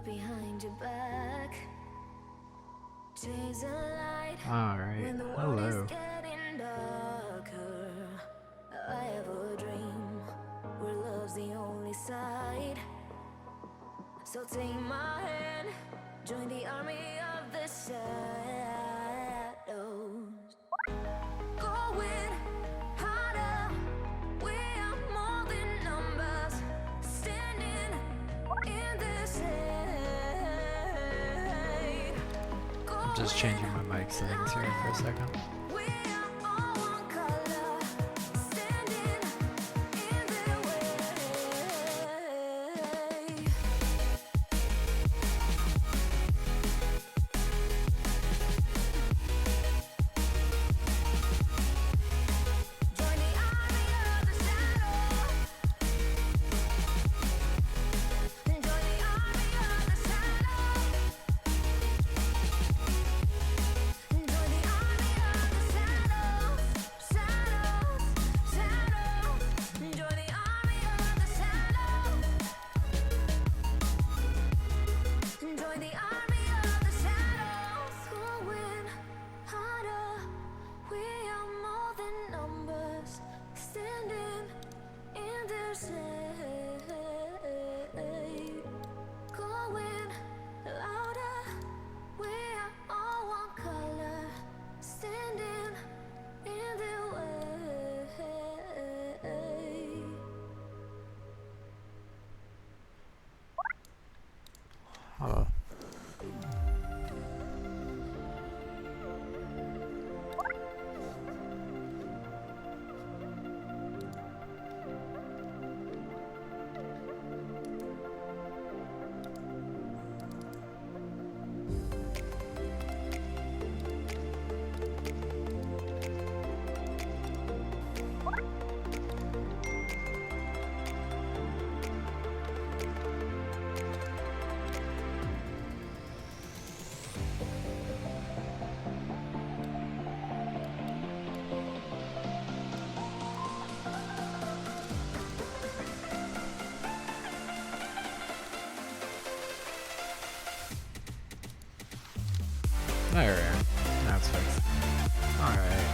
behind your back. Chase a light Alright, when the world is getting darker. I have a dream where love's the only side. So take my hand, join the army of the shadows. Going harder, we are more than numbers, standing in this hate. just changing my mic settings here for a second. We are all one color, standing in their way. Join the army of the shadows. Join the army of the shadows. Join the army of the shadows, shadows, shadows. Join the army of the shadows. Join the army of the shadows. Going harder, we are more than numbers, standing in their shade. Going louder, we are all one color, standing in their way. Oh. There, that's fixed. Alright.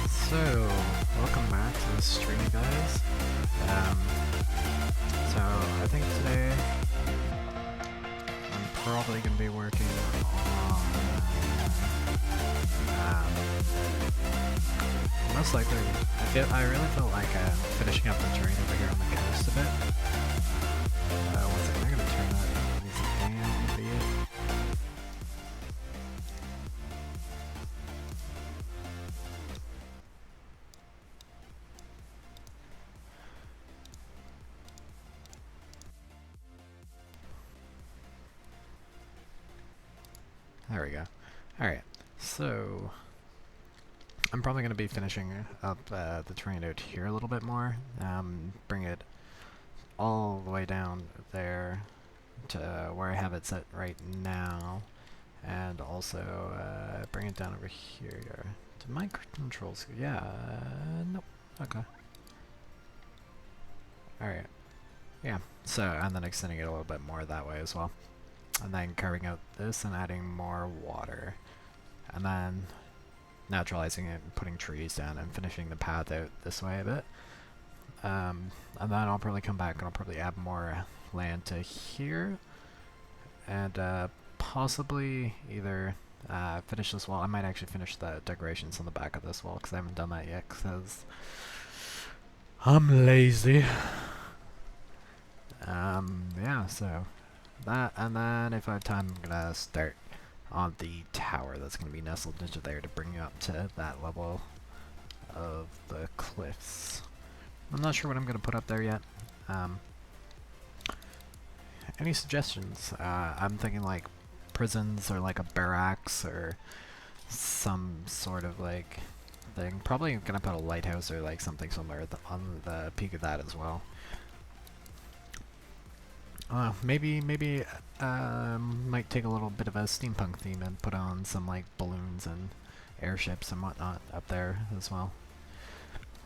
So, welcome back to the stream, guys. So, I think today I'm probably going to be working on, most likely, I really felt like finishing up the terrain over here on the coast a bit. One second, I'm going to turn that music down a bit. There we go. Alright, so I'm probably going to be finishing up the terrain out here a little bit more. Bring it all the way down there to where I have it set right now. And also bring it down over here to my controls. Yeah, nope. Okay. Alright. Yeah, so, and then extending it a little bit more that way as well. And then carving out this and adding more water. And then naturalizing it and putting trees down and finishing the path out this way a bit. And then I'll probably come back and I'll probably add more land to here. And possibly either finish this wall. I might actually finish the decorations on the back of this wall because I haven't done that yet because I'm lazy. Yeah, so that, and then if I have time, I'm gonna start on the tower that's gonna be nestled into there to bring you up to that level of the cliffs. I'm not sure what I'm gonna put up there yet. Any suggestions? I'm thinking like prisons or like a barracks or some sort of like thing. Probably gonna put a lighthouse or like something somewhere on the peak of that as well. Maybe might take a little bit of a steampunk theme and put on some like balloons and airships and whatnot up there as well.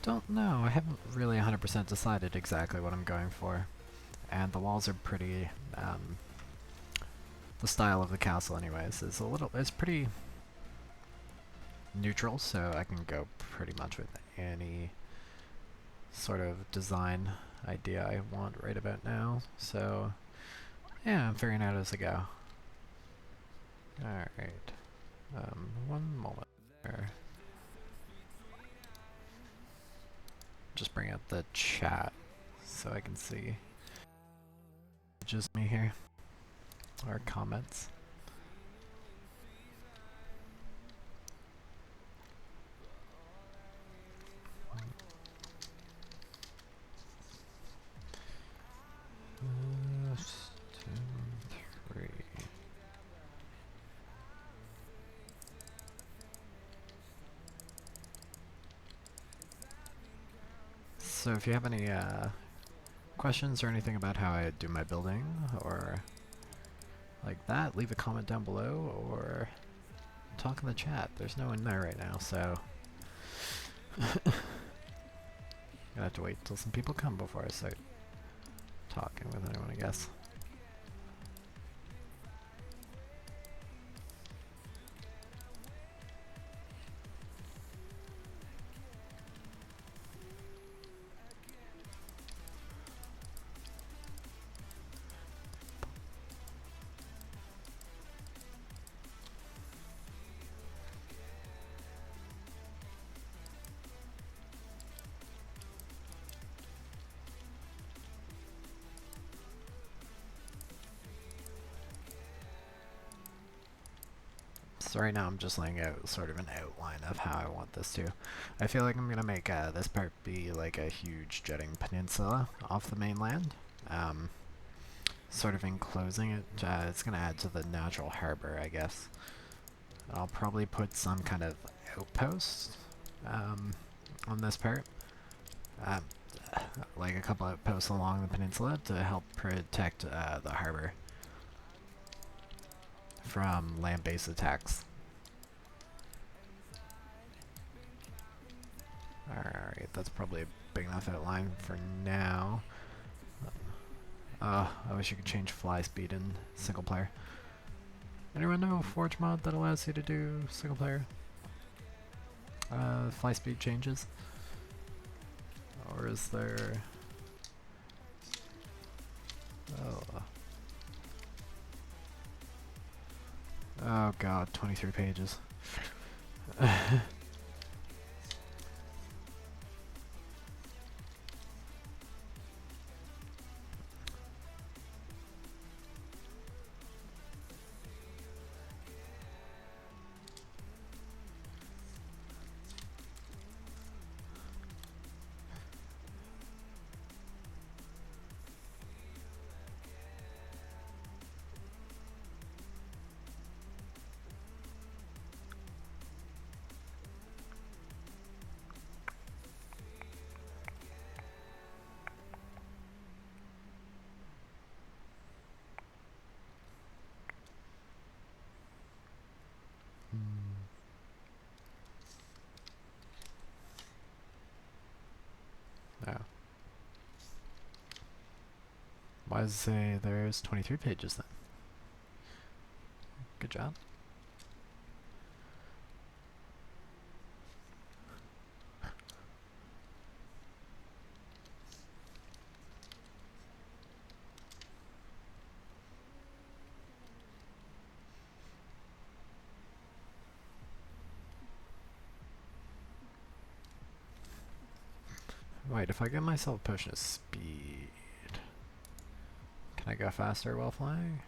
Don't know, I haven't really 100% decided exactly what I'm going for. and the walls are pretty. The style of the castle, anyways, is pretty neutral, so I can go pretty much with any sort of design idea I want right about now. So yeah, I'm figuring out as I go. Alright. One moment there. Just bring up the chat so I can see just me here. Or comments. Two, three. So if you have any questions or anything about how I do my building or like that, leave a comment down below or talk in the chat. There's no one there right now, so gonna have to wait till some people come before I start talking with anyone, I guess. So right now I'm just laying out sort of an outline of how I want this to. I feel like I'm going to make this part be like a huge jutting peninsula off the mainland. Sort of enclosing it. It's going to add to the natural harbor, I guess. I'll probably put some kind of outpost on this part. Like a couple outposts along the peninsula to help protect the harbor from land-based attacks. Alright, that's probably a big enough outline for now. I wish you could change fly speed in single player. Anyone know a Forge mod that allows you to do single player fly speed changes? Or is there... Oh god, 23 pages. No. Why does it say there's 23 pages then? Good job. Wait, if I give myself a potion of speed, can I go faster while flying?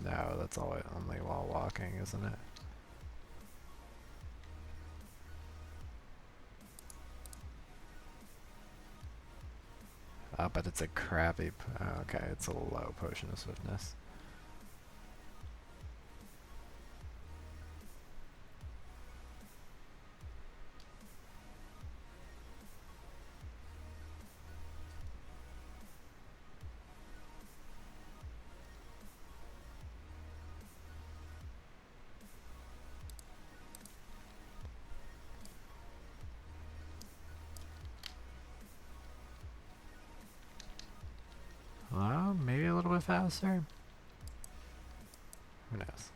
No, that's only while walking, isn't it? But it's a crappy... okay, it's a low potion of swiftness. bit faster? Who knows?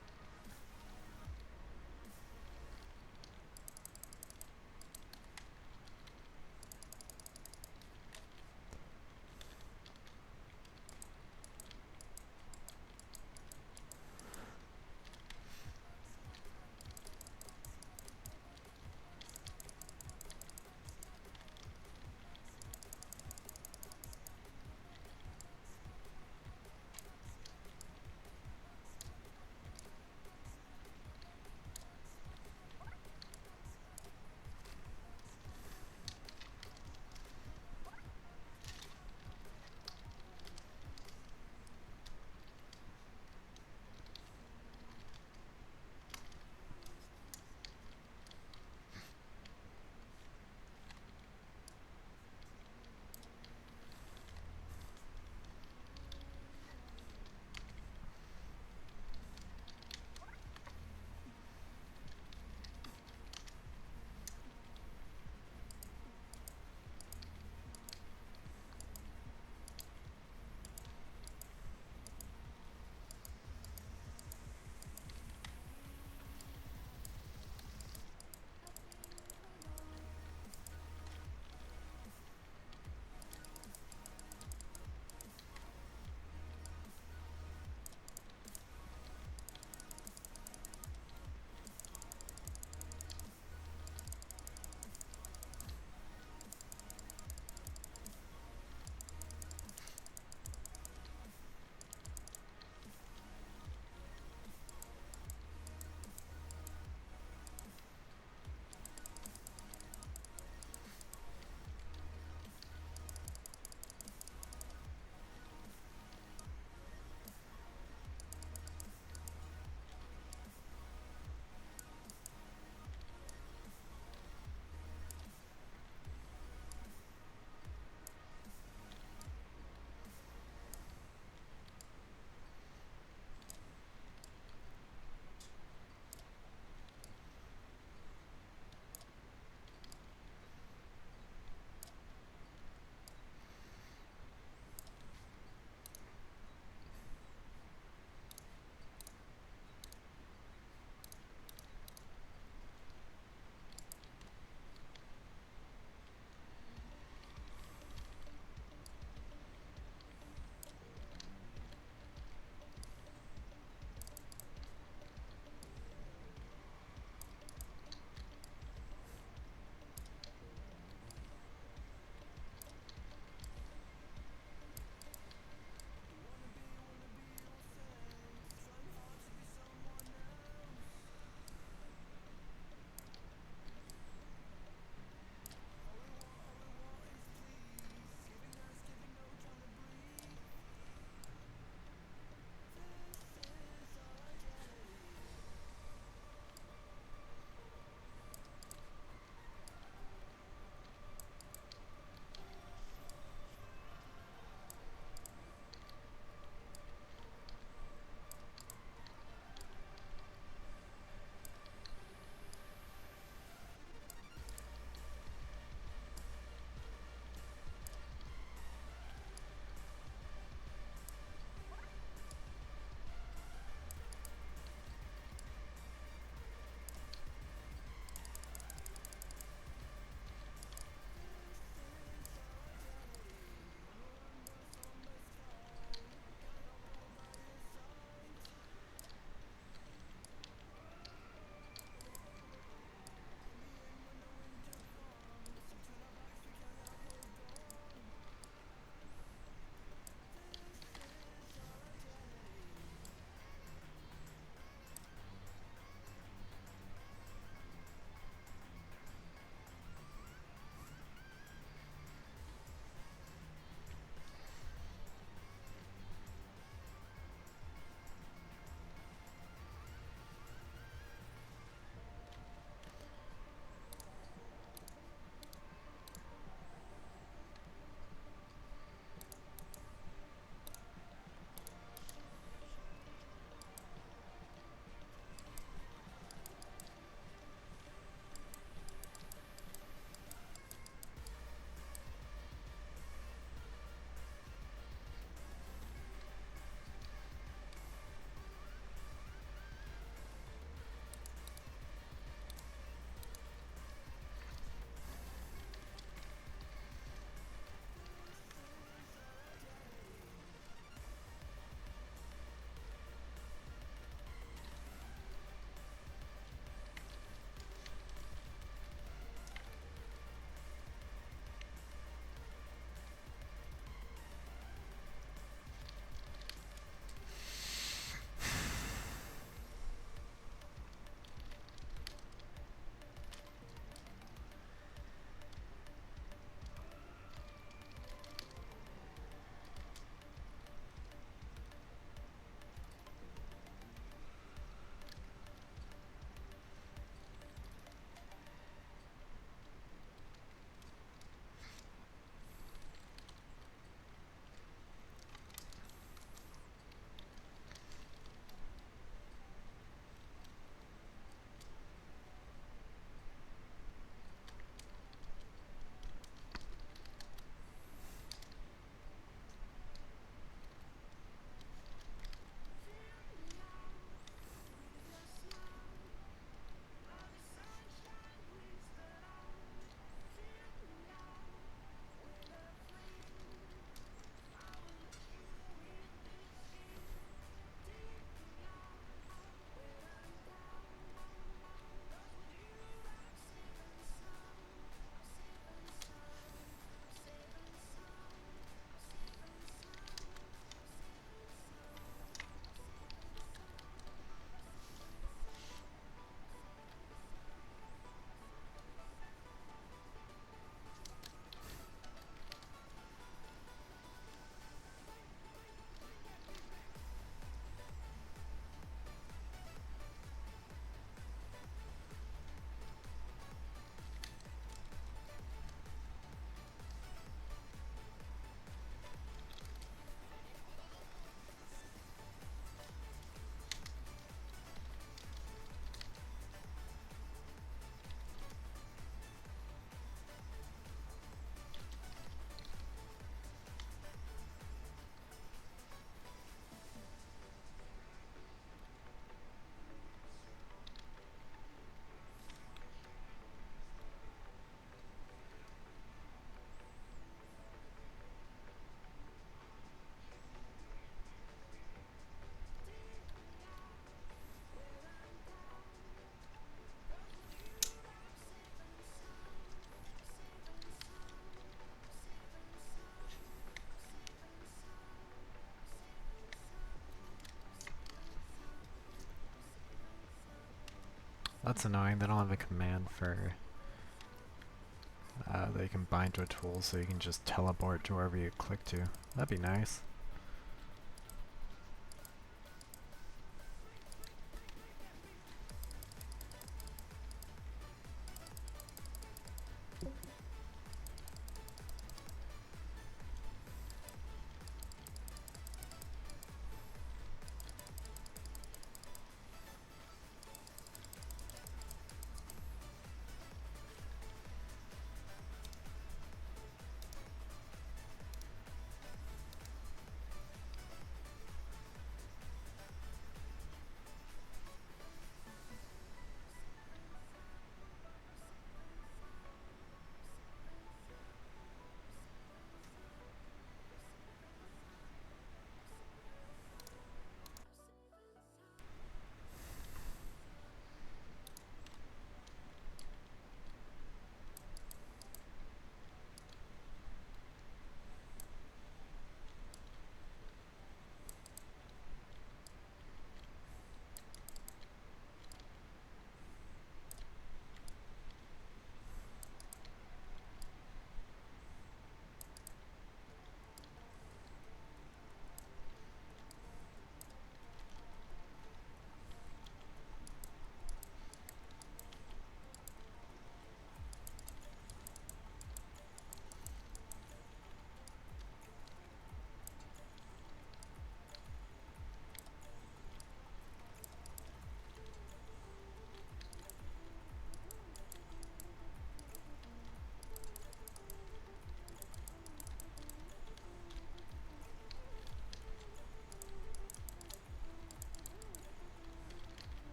That's annoying. They don't have a command for that you can bind to a tool, so you can just teleport to wherever you click to. That'd be nice.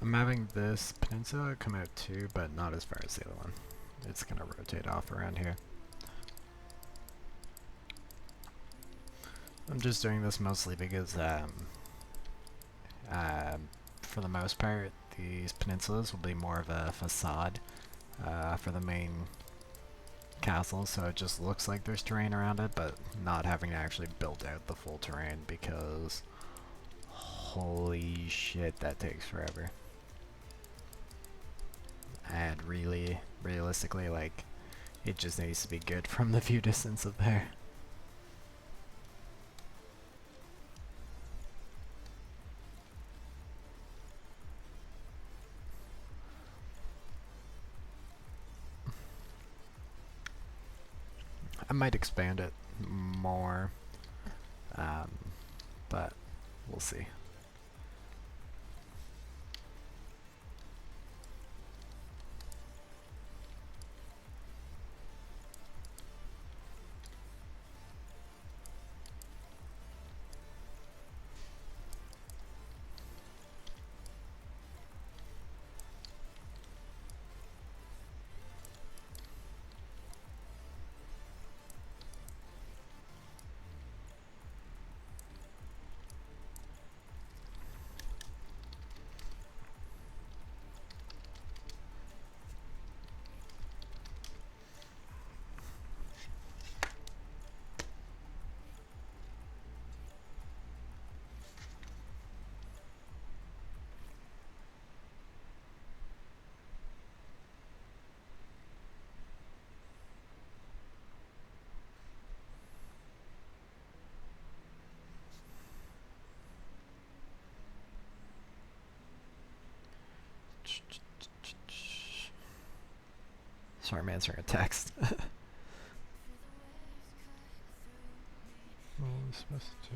I'm having this peninsula come out too, but not as far as the other one. It's gonna rotate off around here. I'm just doing this mostly because, for the most part, these peninsulas will be more of a facade for the main castle, so it just looks like there's terrain around it, but not having to actually build out the full terrain because holy shit, that takes forever. And really, realistically, like, it just needs to be good from the view distance of there. I might expand it more, but we'll see. Sorry, I'm answering a text. What was I supposed to...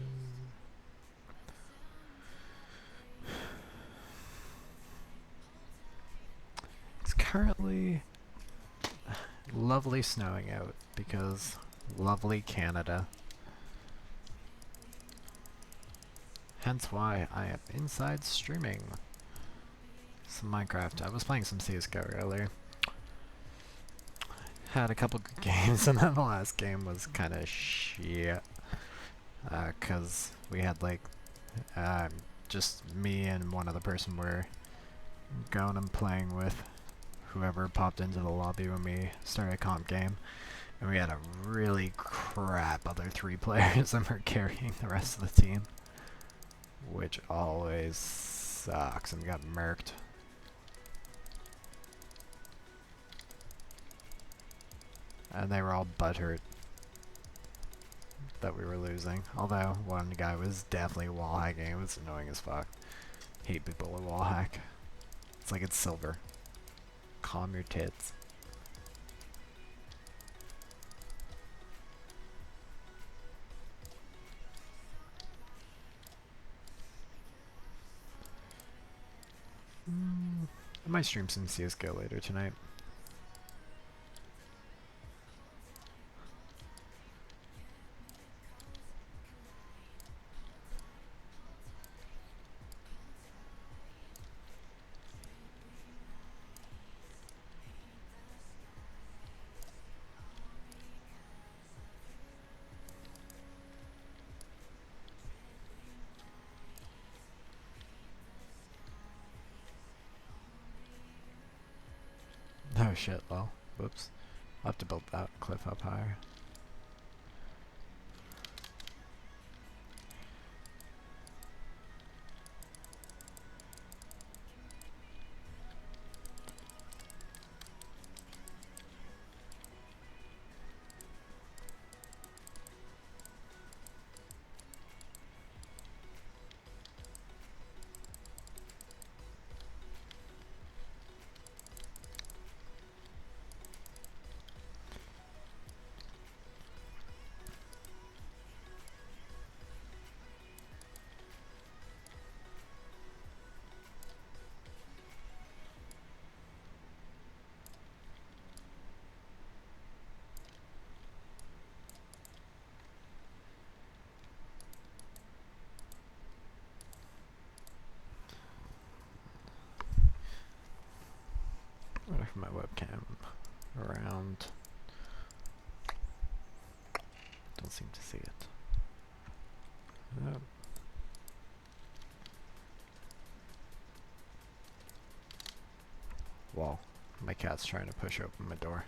It's currently lovely snowing out because lovely Canada. Hence why I am inside streaming some Minecraft. I was playing some CSGO earlier. Had a couple good games, and then the last game was kind of shit. Cause we had like, just me and one other person were going and playing with whoever popped into the lobby when we started a comp game. And we had a really crap other 3 players and we're carrying the rest of the team. Which always sucks, and we got murked. And they were all butthurt that we were losing. Although one guy was definitely wall hacking. It was annoying as fuck. Hate people who wall hack. It's like it's silver. Calm your tits. I might stream some CSGO later tonight. Oh shit, lol. Whoops. I'll have to build that cliff up higher. What if my webcam around? Don't seem to see it. Oh. Wall. My cat's trying to push open my door.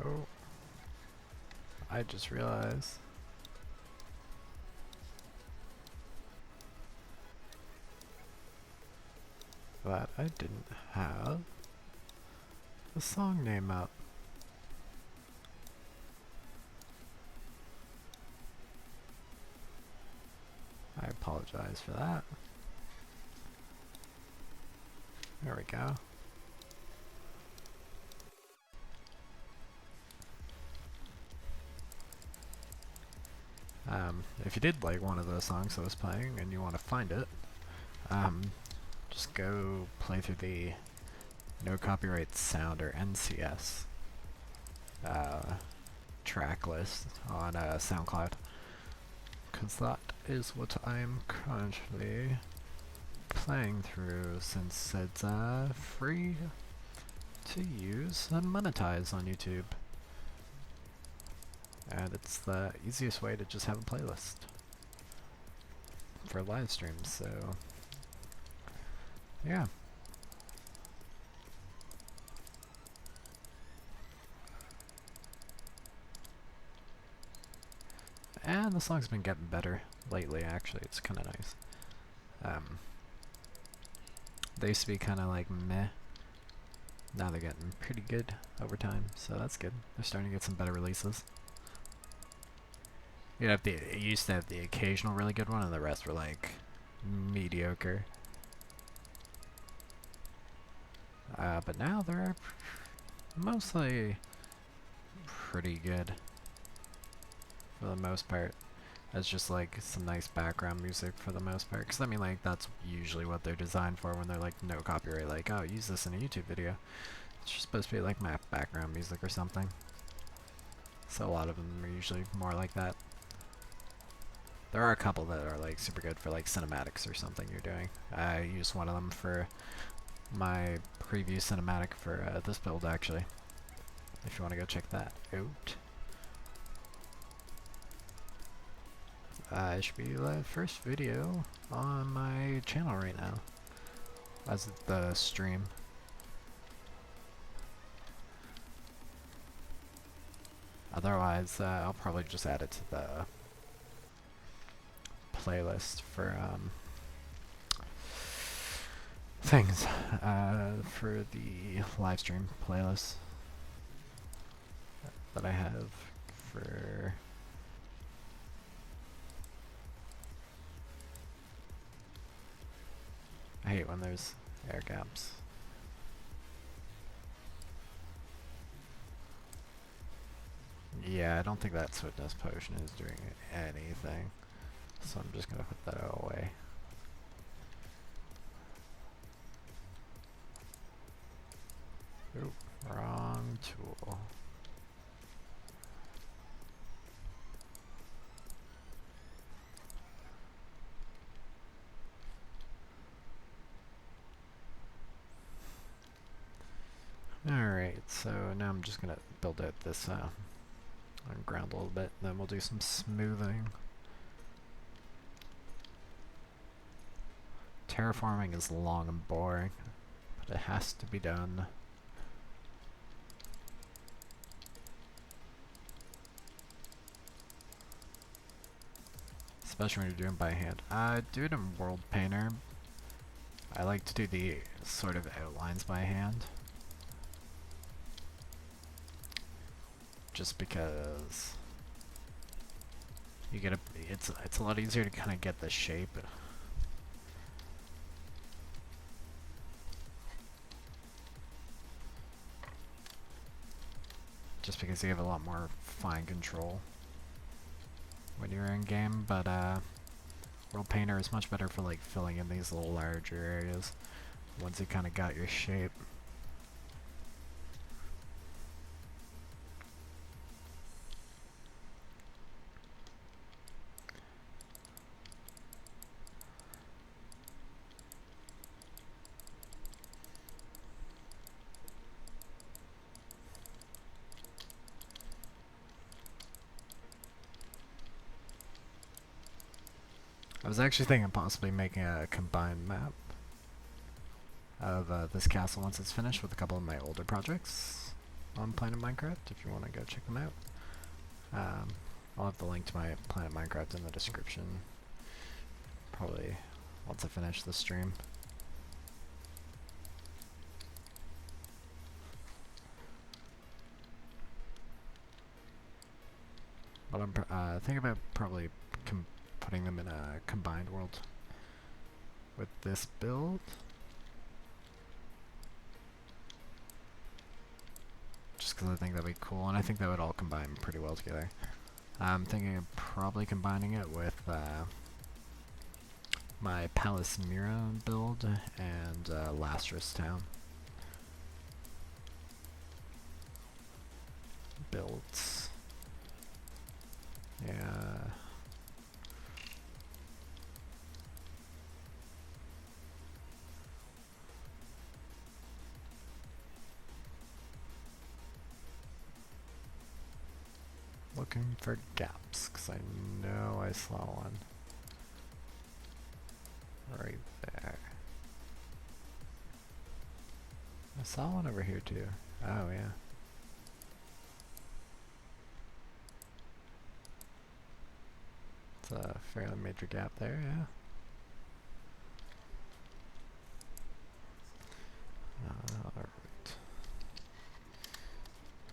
Oh. I just realized that I didn't have the song name up. I apologize for that. There we go. If you did like one of those songs I was playing and you want to find it, just go play through the No Copyright Sound or NCS track list on SoundCloud, because that is what I'm currently playing through, since it's free to use and monetize on YouTube. And it's the easiest way to just have a playlist for live streams, so yeah. And the song's been getting better lately, actually. It's kind of nice. They used to be kind of like meh. Now they're getting pretty good over time, so that's good. They're starting to get some better releases. You used to have the occasional really good one, and the rest were like mediocre. But now they're mostly pretty good for the most part. It's just like some nice background music for the most part. Because I mean, like, that's usually what they're designed for when they're like, no copyright. Like, oh, use this in a YouTube video. It's just supposed to be like map background music or something. So a lot of them are usually more like that. There are a couple that are like super good for like cinematics or something you're doing. I used one of them for my preview cinematic for this build, actually. If you want to go check that out. It should be the first video on my channel right now as the stream. Otherwise, I'll probably just add it to the playlist for things, for the live stream playlist that I have for I hate when there's air gaps. Yeah, I don't think that Swiftness Potion is doing anything, so I'm just gonna put that away. Oop, wrong tool. Alright, so now I'm just gonna build out this ground a little bit, then we'll do some smoothing. Terraforming is long and boring, but it has to be done. Especially when you're doing by hand. Do it in World Painter. I like to do the sort of outlines by hand. Just because you get it's a lot easier to kind of get the shape. Just because you have a lot more fine control when you're in game, but World Painter is much better for like filling in these little larger areas once you kind of got your shape. I was actually thinking of possibly making a combined map of this castle once it's finished with a couple of my older projects on Planet Minecraft, if you want to go check them out. I'll have the link to my Planet Minecraft in the description, probably once I finish the stream. But I'm thinking about probably putting them in a combined world with this build. Just because I think that'd be cool, and I think that would all combine pretty well together. I'm thinking of probably combining it with my Palace Mira build and Lastrus Town builds. Yeah. Looking for gaps, because I know I saw one right there. I saw one over here too. Oh yeah. It's a fairly major gap there, yeah. Alright.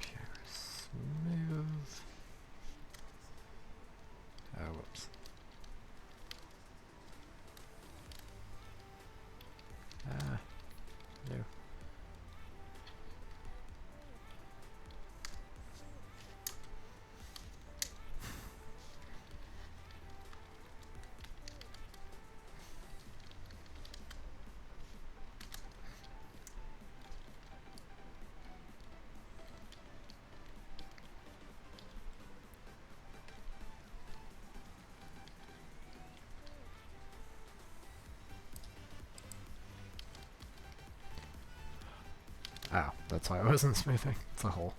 Pure smooth. Oh, whoops. Ah, no. Oh, that's why I wasn't smoothing. It's a hole.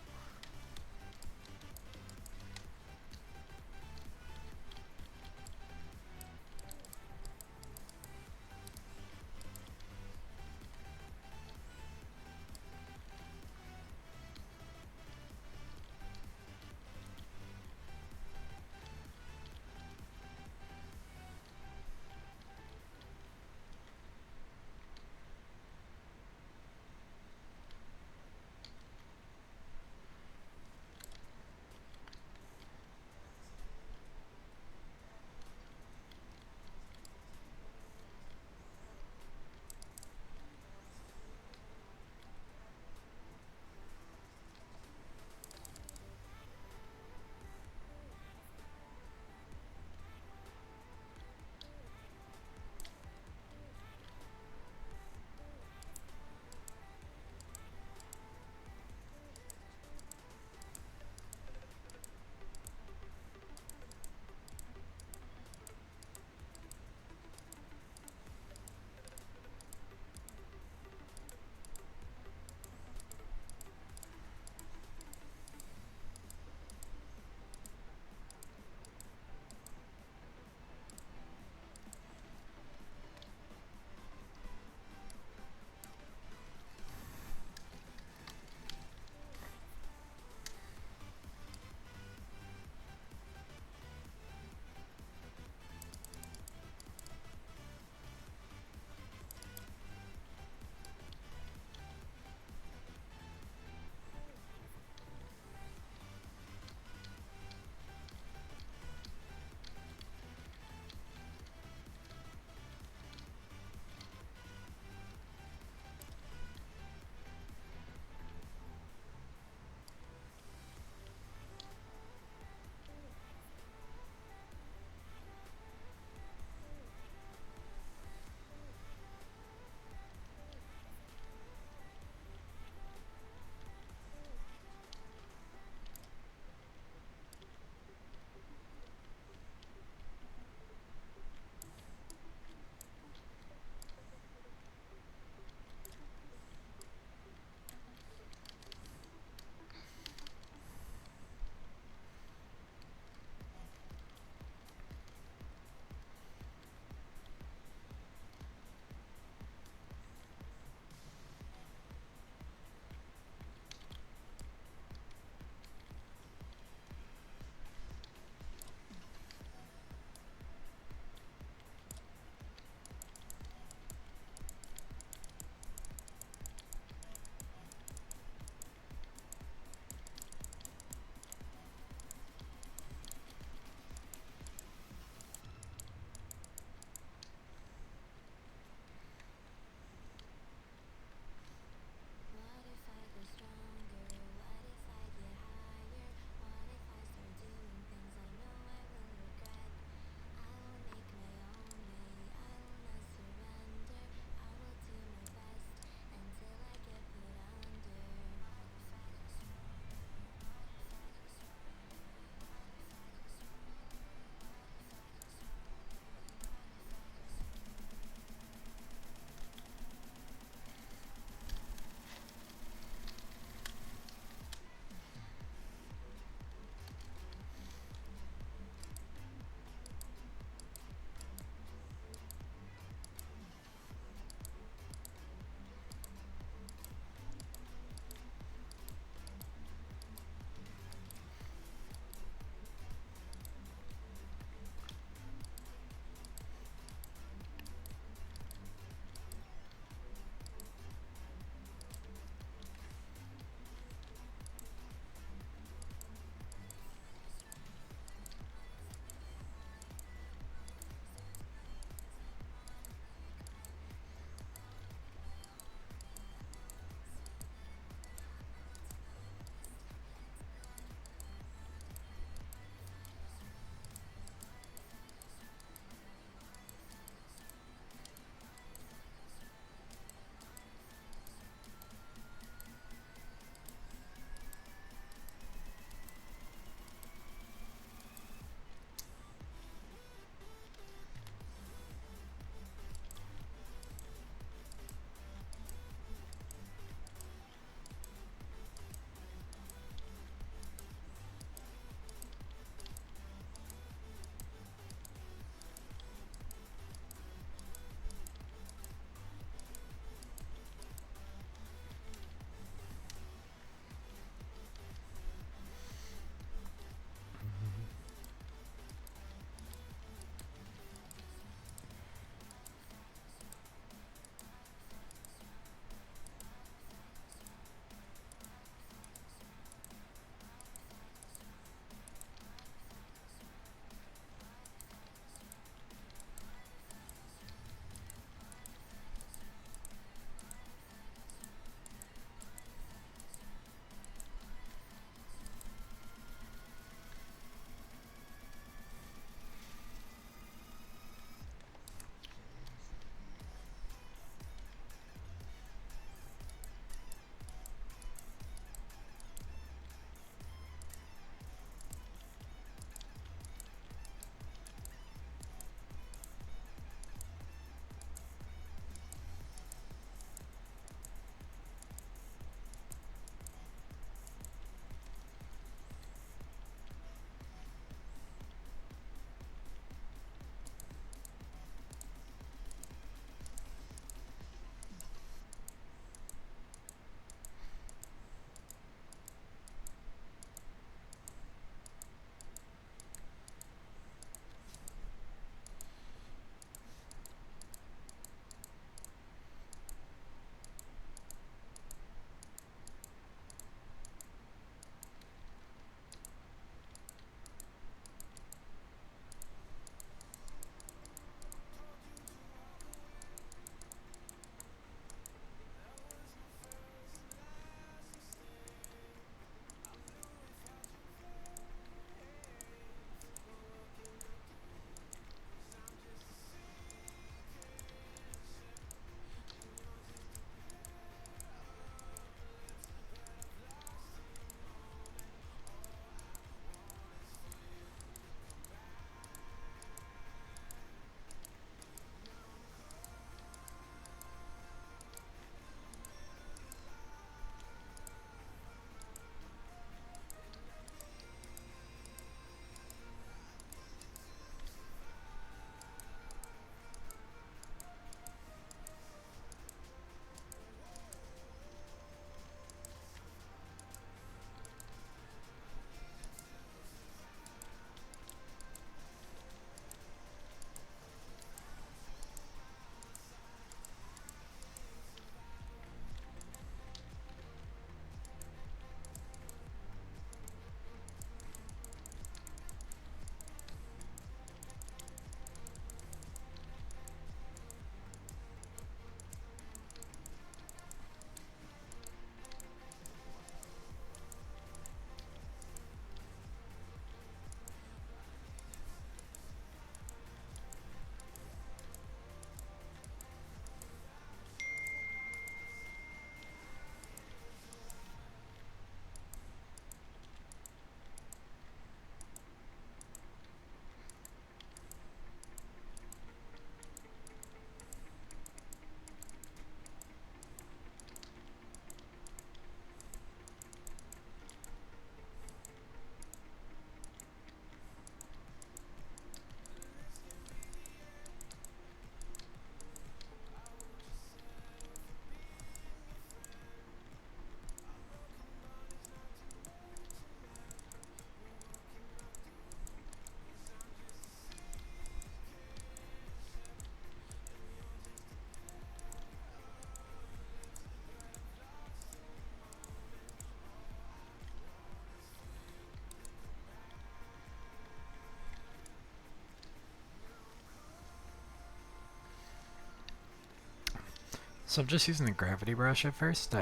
So I'm just using the gravity brush at first.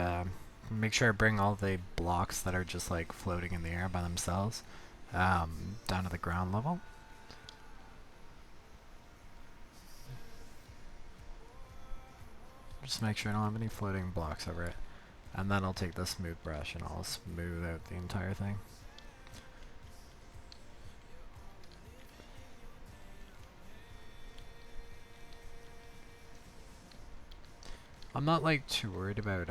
Make sure I bring all the blocks that are just like floating in the air by themselves down to the ground level. Just make sure I don't have any floating blocks over it. And then I'll take the smooth brush and I'll smooth out the entire thing. I'm not like too worried about,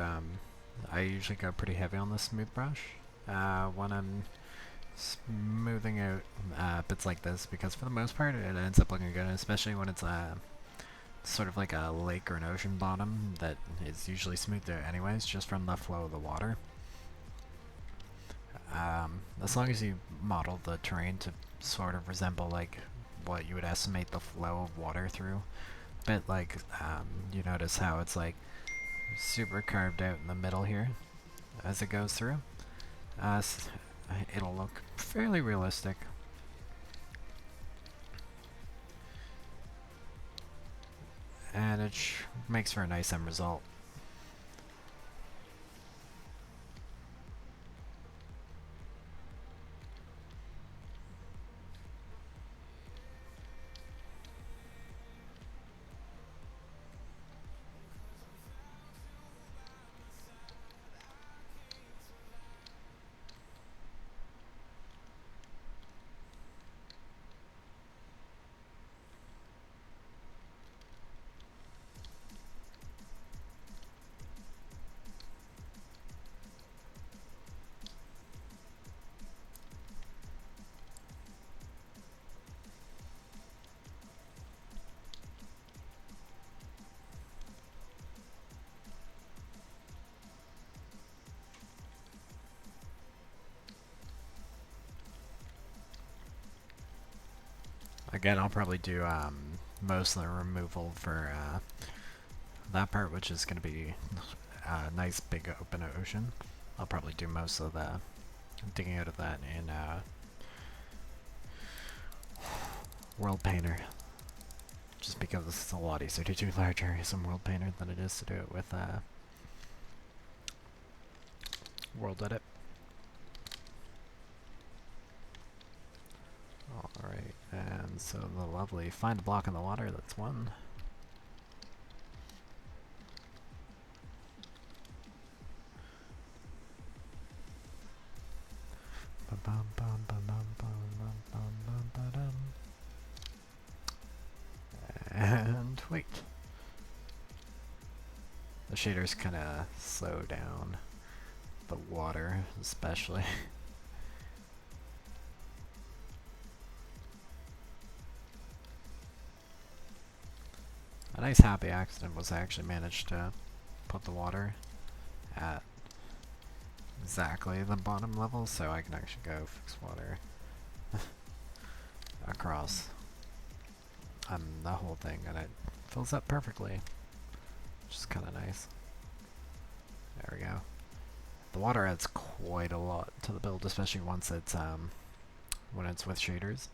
I usually go pretty heavy on the smooth brush when I'm smoothing out bits like this, because for the most part it ends up looking good, especially when it's sort of like a lake or an ocean bottom that is usually smoothed out anyways, just from the flow of the water. As long as you model the terrain to sort of resemble like what you would estimate the flow of water through, but like you notice how it's like super carved out in the middle here as it goes through. It'll look fairly realistic. And it makes for a nice end result. Again, I'll probably do most of the removal for that part, which is going to be a nice big open ocean. I'll probably do most of the digging out of that in World Painter, just because it's a lot easier to do large areas in World Painter than it is to do it with World Edit. Alright, and so the lovely find a block in the water, that's one. And wait. The shaders kind of slow down the water, especially. A nice happy accident was I actually managed to put the water at exactly the bottom level, so I can actually go fix water across the whole thing, and it fills up perfectly, which is kind of nice. There we go. The water adds quite a lot to the build, especially once it's when it's with shaders.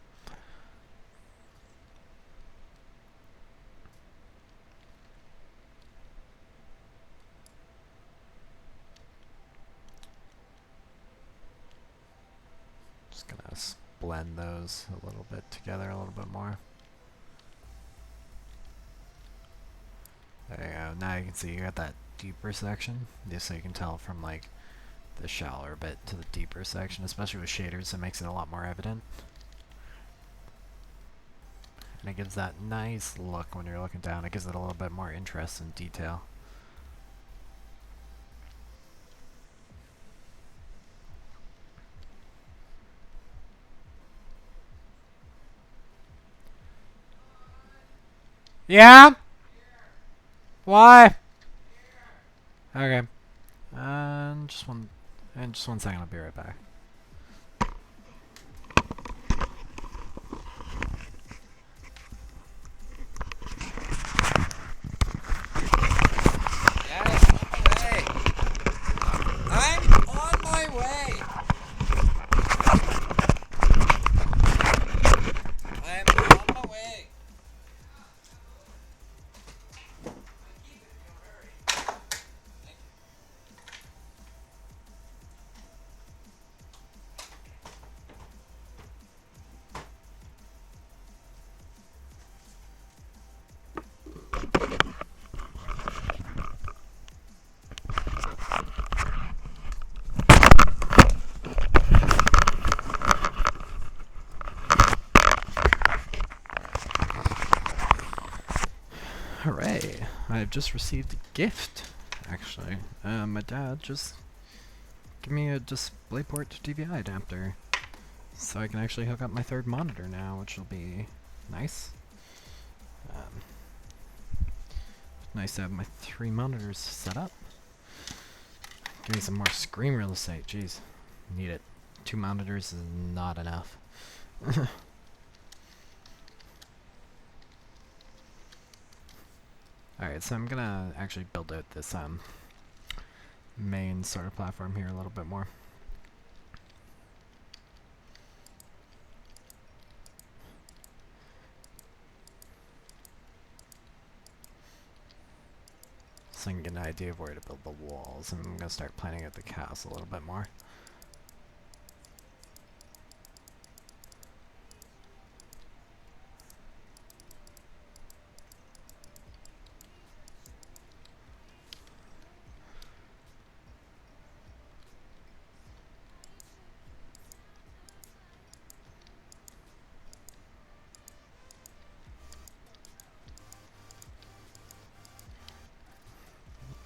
Just gonna blend those a little bit together, a little bit more. There you go. Now you can see you got that deeper section, just so you can tell from like the shallower bit to the deeper section, especially with shaders. It makes it a lot more evident, and it gives that nice look when you're looking down. It gives it a little bit more interest and detail. Yeah? Why? Okay. Just one second, I'll be right back. Hooray! I've just received a gift, actually. My dad just gave me a DisplayPort to DVI adapter. So I can actually hook up my third monitor now, which will be nice. Nice to have my 3 monitors set up. Give me some more screen real estate, jeez. Need it. 2 monitors is not enough. Alright, so I'm gonna actually build out this main sort of platform here a little bit more. So I can get an idea of where to build the walls, and I'm gonna start planning out the castle a little bit more.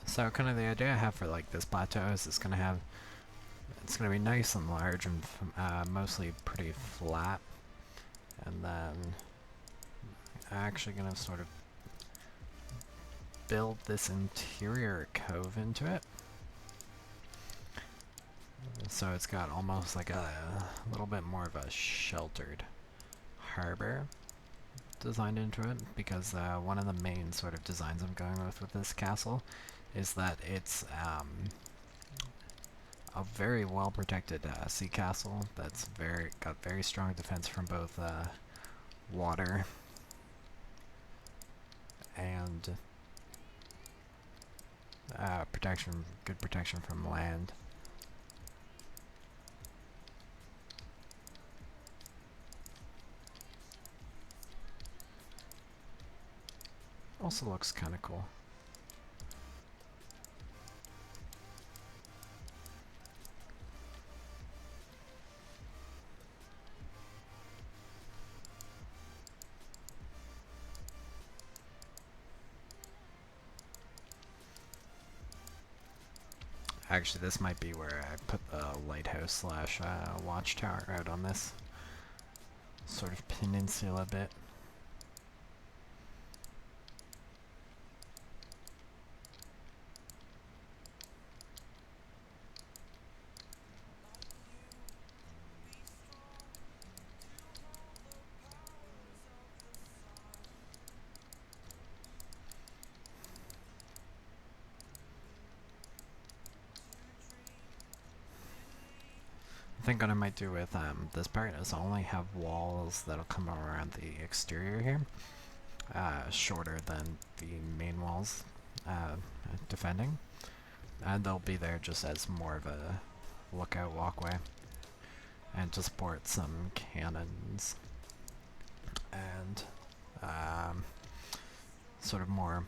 So kind of the idea I have for like this plateau is it's gonna be nice and large and mostly pretty flat, and then I'm actually gonna sort of build this interior cove into it. So it's got almost like a little bit more of a sheltered harbor designed into it, because one of the main sort of designs I'm going with this castle is that it's a very well protected sea castle that's got very strong defense from both water and good protection from land. Also looks kind of cool. Actually, this might be where I put the lighthouse slash watchtower out on this sort of peninsula bit. I think what I might do with this part is I'll only have walls that'll come around the exterior here, shorter than the main walls defending, and they'll be there just as more of a lookout walkway and to support some cannons and sort of more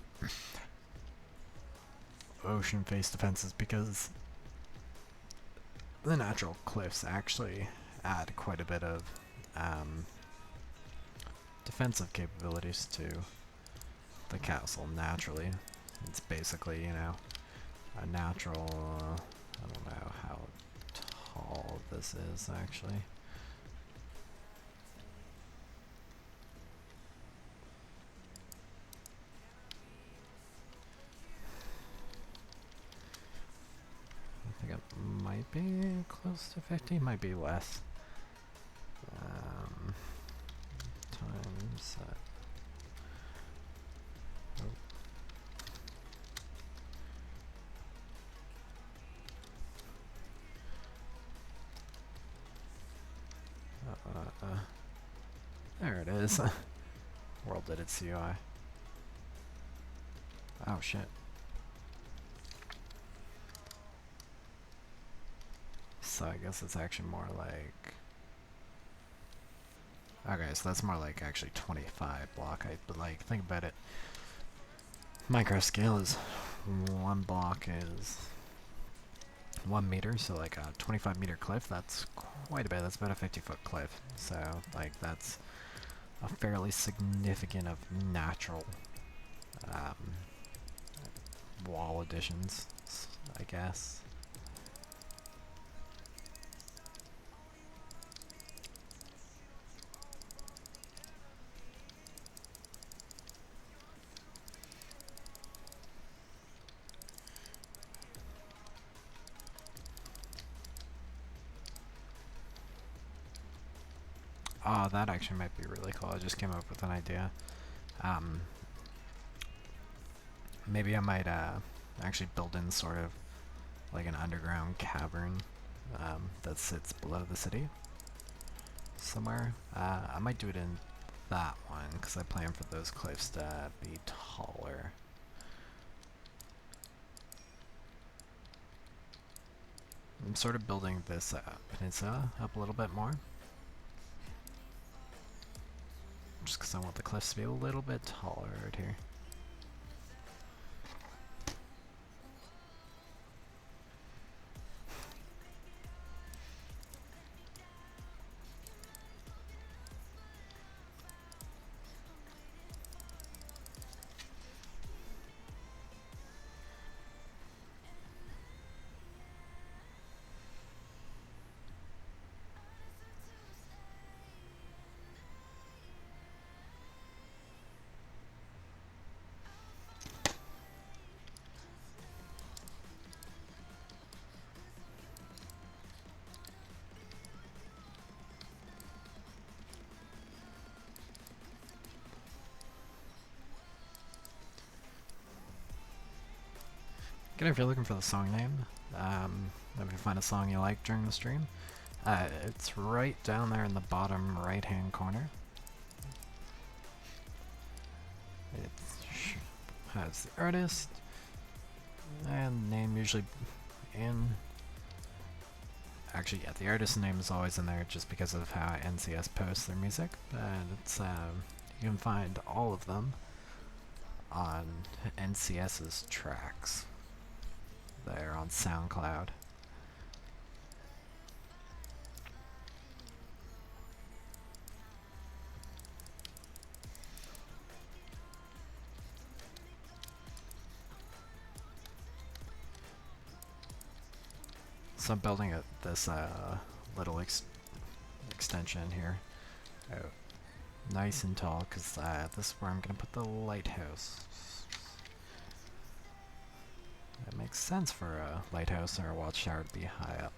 ocean face defenses, because the natural cliffs actually add quite a bit of defensive capabilities to the castle naturally. It's basically, you know, a natural, I don't know how tall this is actually. I think it might be close to 50, might be less. Times that. There it is. World edit CUI. Oh shit. So I guess it's actually more like... Okay, so that's more like actually 25 block height, but like, think about it. Minecraft scale is 1 block is 1 meter, so like a 25 meter cliff, that's quite a bit. That's about a 50-foot cliff. So like that's a fairly significant of natural wall additions, I guess. Oh, that actually might be really cool. I just came up with an idea. Maybe I might actually build in sort of like an underground cavern that sits below the city somewhere. I might do it in that one because I plan for those cliffs to be taller. I'm sort of building this peninsula up a little bit more. Just because I want the cliffs to be a little bit taller right here. Again, if you're looking for the song name, if you find a song you like during the stream, it's right down there in the bottom right-hand corner. It has the artist and name usually in. Actually, yeah, the artist's name is always in there just because of how NCS posts their music. And it's you can find all of them on NCS's tracks. There on SoundCloud. So I'm building this little extension here. Oh, nice and tall, because this is where I'm going to put the lighthouse. It makes sense for a lighthouse or a watchtower to be high up.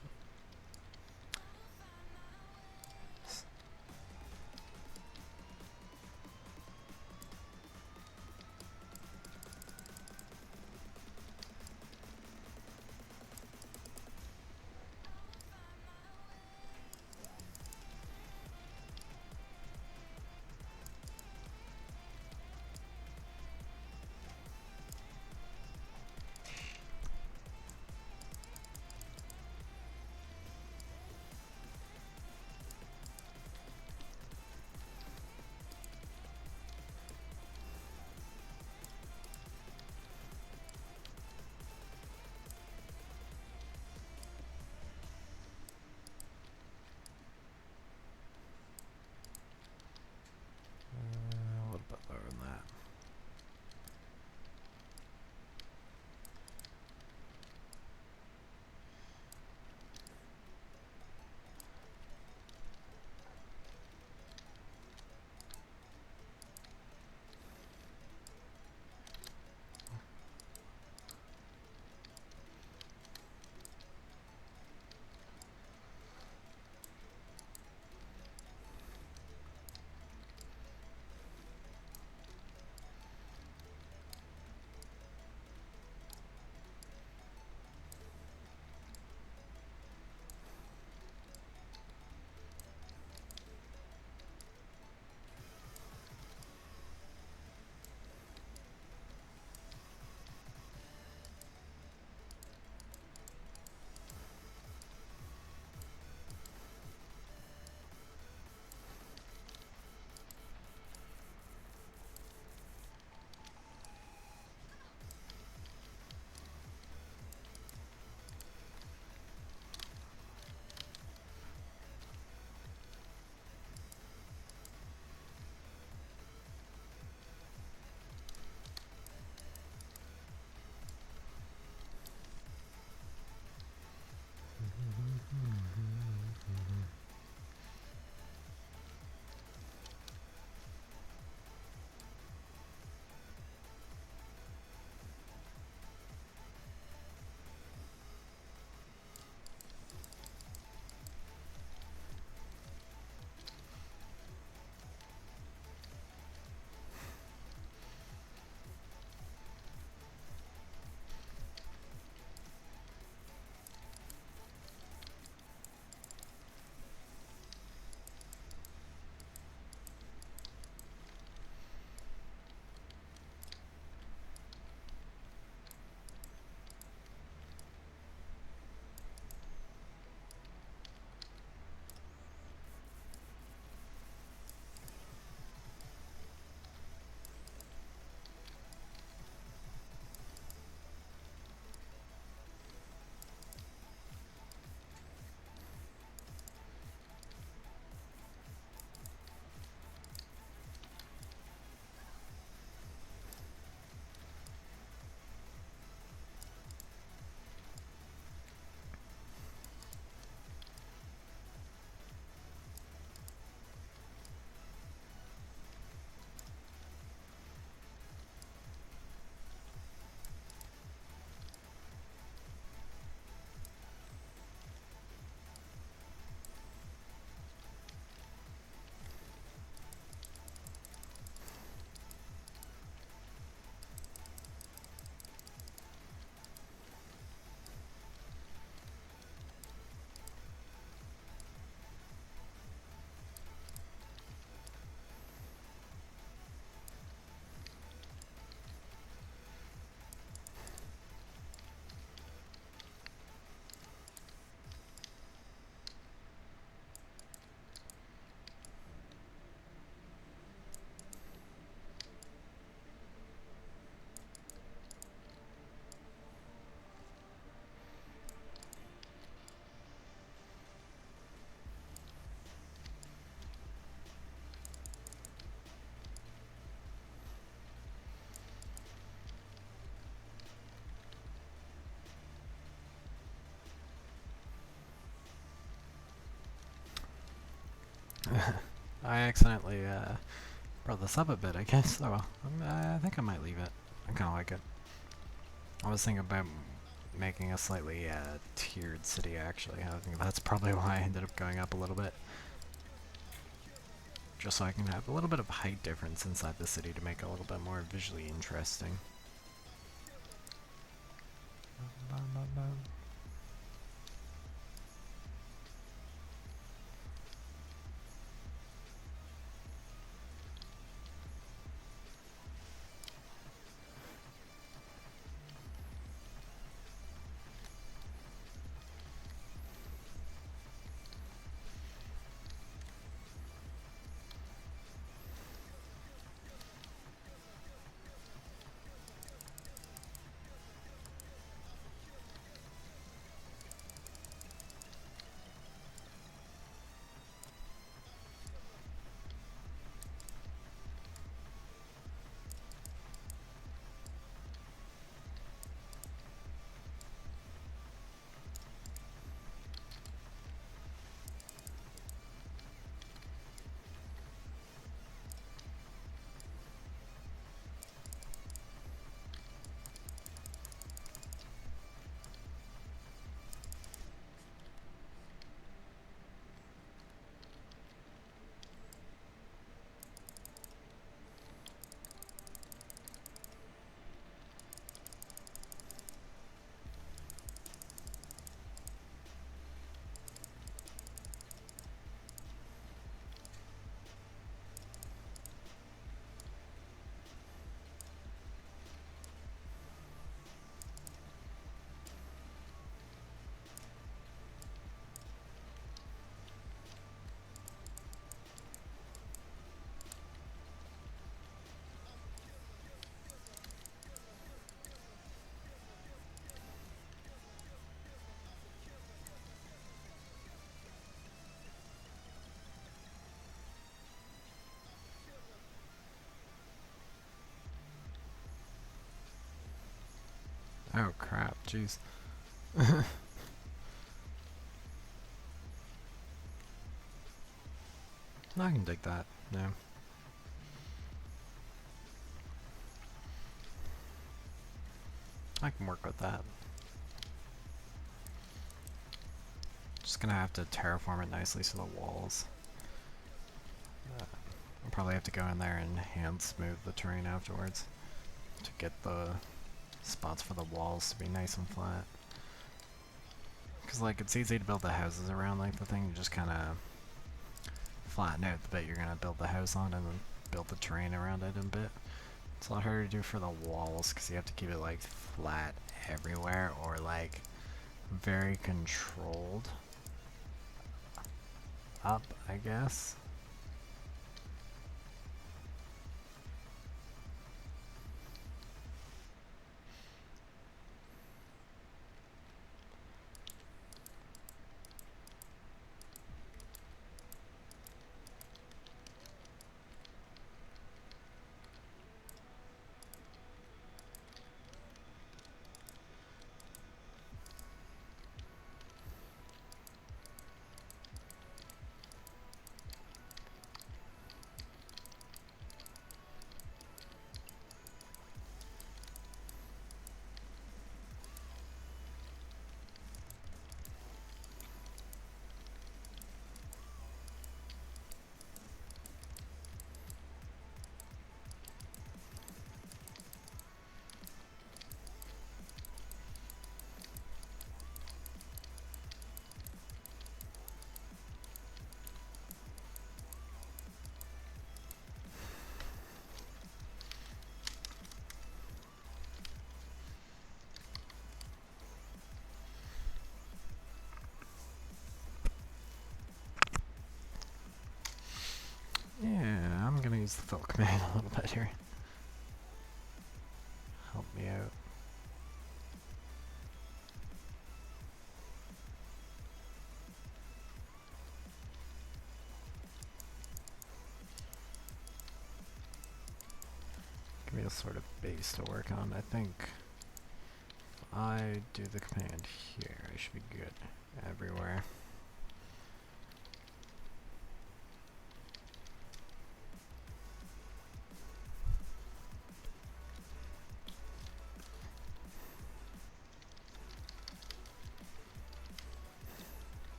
I accidentally brought this up a bit, I guess. Oh well, I think I might leave it. I kind of like it. I was thinking about making a slightly tiered city, actually. I think that's probably why I ended up going up a little bit. Just so I can have a little bit of height difference inside the city to make it a little bit more visually interesting. Oh crap, jeez. I can dig that, yeah. I can work with that. Just gonna have to terraform it nicely so the walls. I'll probably have to go in there and hand smooth the terrain afterwards to get the spots for the walls to be nice and flat. Because like it's easy to build the houses around like the thing, you just kind of flatten out the bit you're gonna build the house on and then build the terrain around it a bit. It's a lot harder to do for the walls because you have to keep it like flat everywhere or like very controlled up, I guess. Yeah, I'm gonna use the fill command a little bit here. Help me out. Give me a sort of base to work on. I think if I do the command here, I should be good everywhere.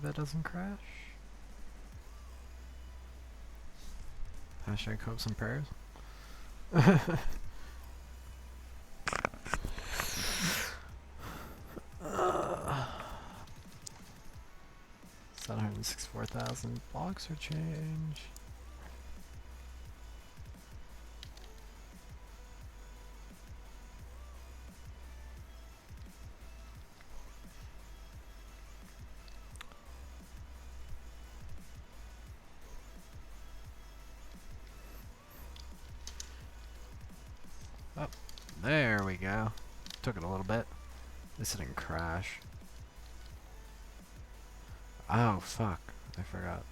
that doesn't crash. Hashtag hopes and prayers. 764,000 blocks or change. Oh, there we go. Took it a little bit. At least it didn't crash. Oh, fuck. I forgot.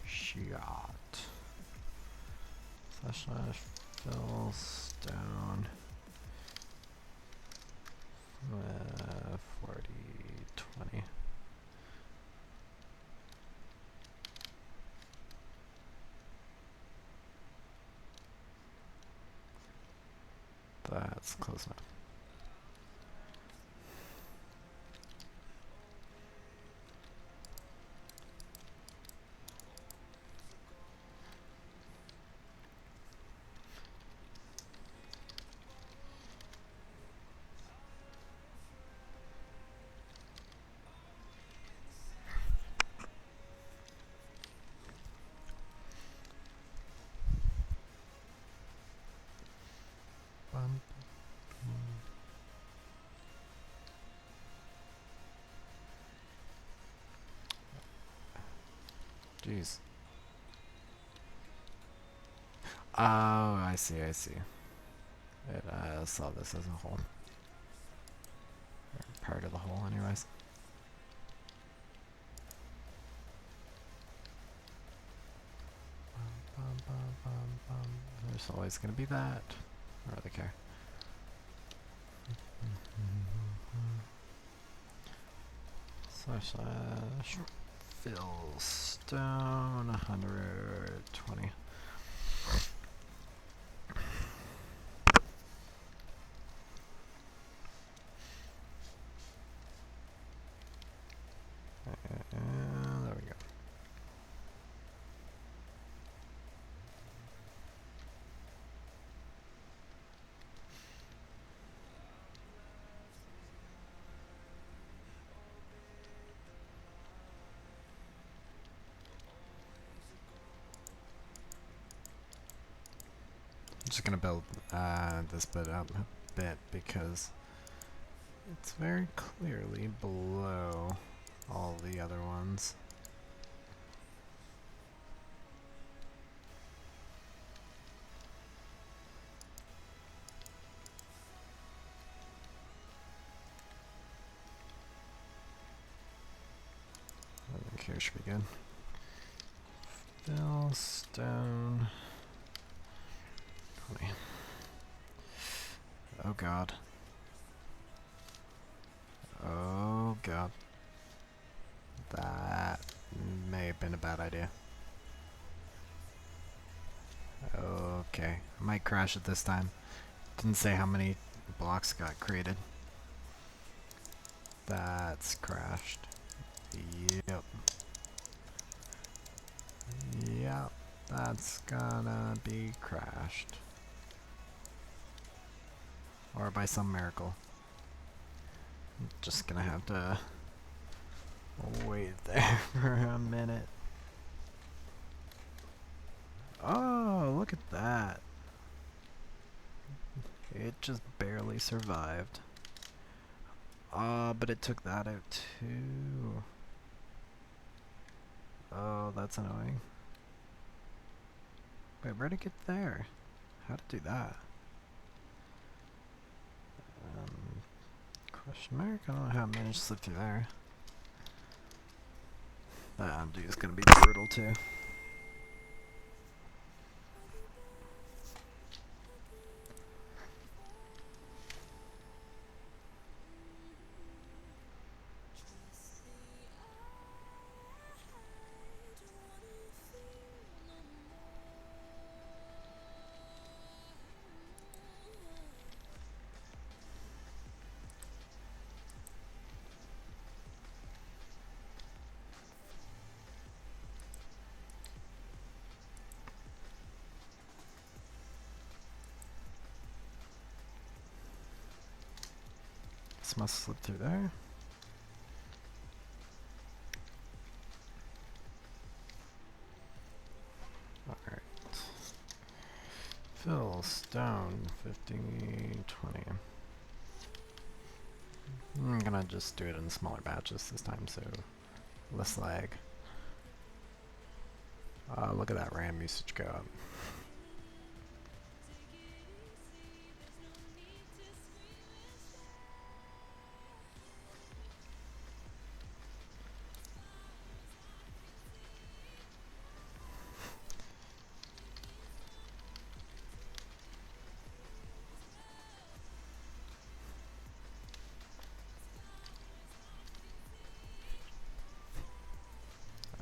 Shot. Slash fill stone. 40, 20. That's close enough. Jeez. Oh, I see. It saw this as a hole. Or part of the hole, anyways. There's always gonna be that. I don't really care. Slash fill stone 120. There we go. I'm just gonna build this bit up a bit because it's very clearly below all the other ones. I think here should be good. Fill stone 20. Oh god. Oh god. That may have been a bad idea. Okay, I might crash it this time. Didn't say how many blocks got created. That's crashed. Yep. Yep, that's gonna be crashed. Or by some miracle. I'm just gonna have to wait there for a minute. Oh, look at that. It just barely survived. But it took that out too. Oh, that's annoying. Wait, where'd it get there? How'd it do that? Question mark? I don't know how it managed to slip through there. That undo is gonna be brutal too. must slip through there. Alright. Fill stone 15, 20. I'm gonna just do it in smaller batches this time, so less lag. Look at that RAM usage go up.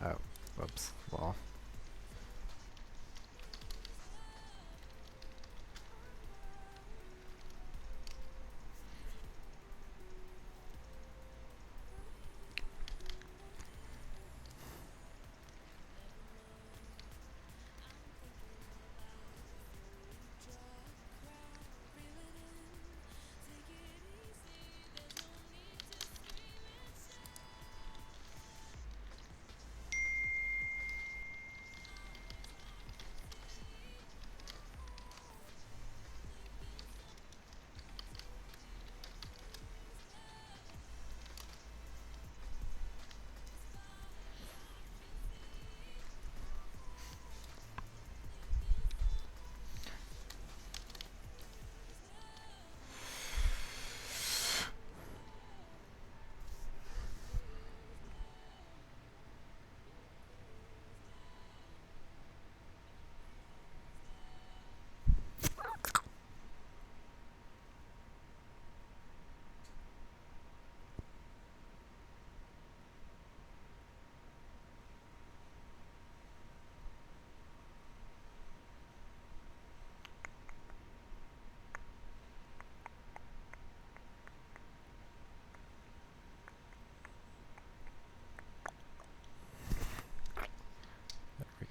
Oh, whoops. Well.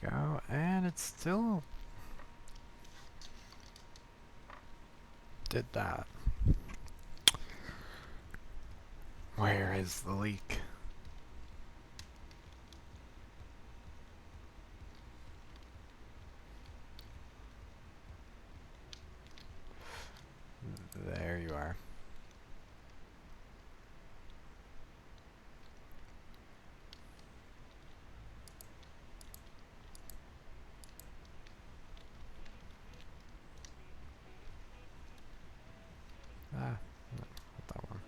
Go, and it still did that. Where is the leak? There you are. Ah, no, not that one.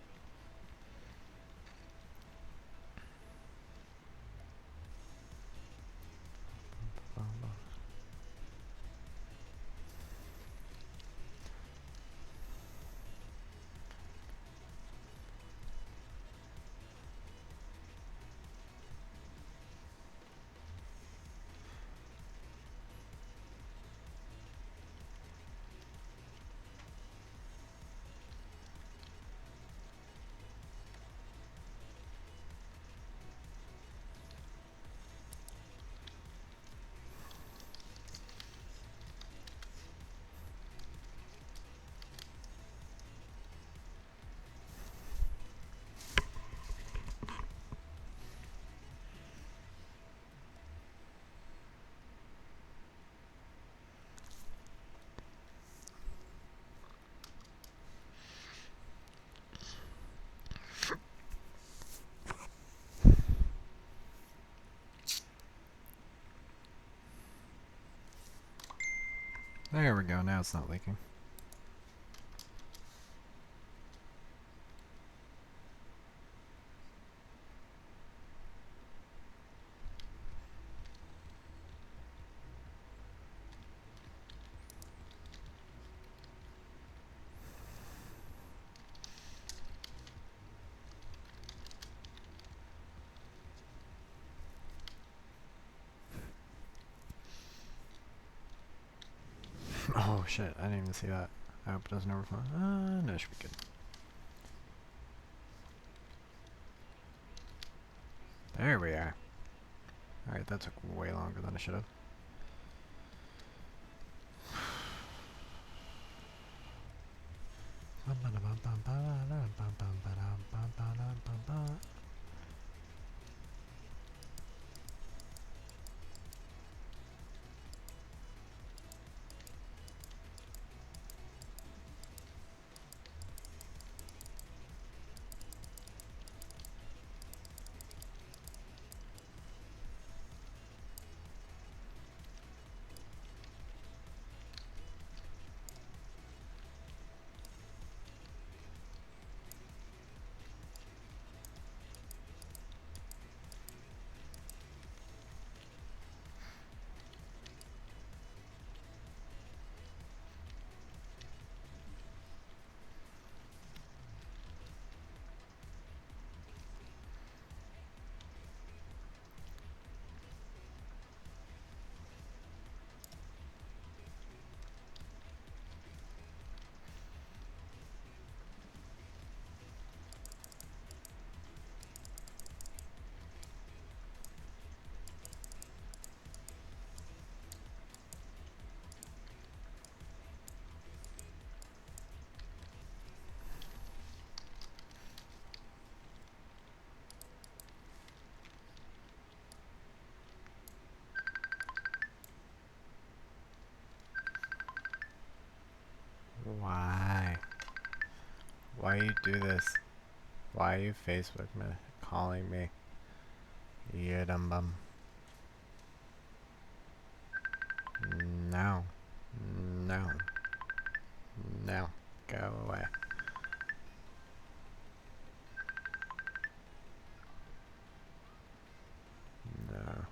There we go, now it's not leaking. Oh shit, I didn't even see that. I hope it doesn't overflow. No, it should be good. There we are. Alright, that took way longer than I should have. Why? Why you do this? Why you Facebook me calling me? You dumb bum. No. No. No. Go away. No.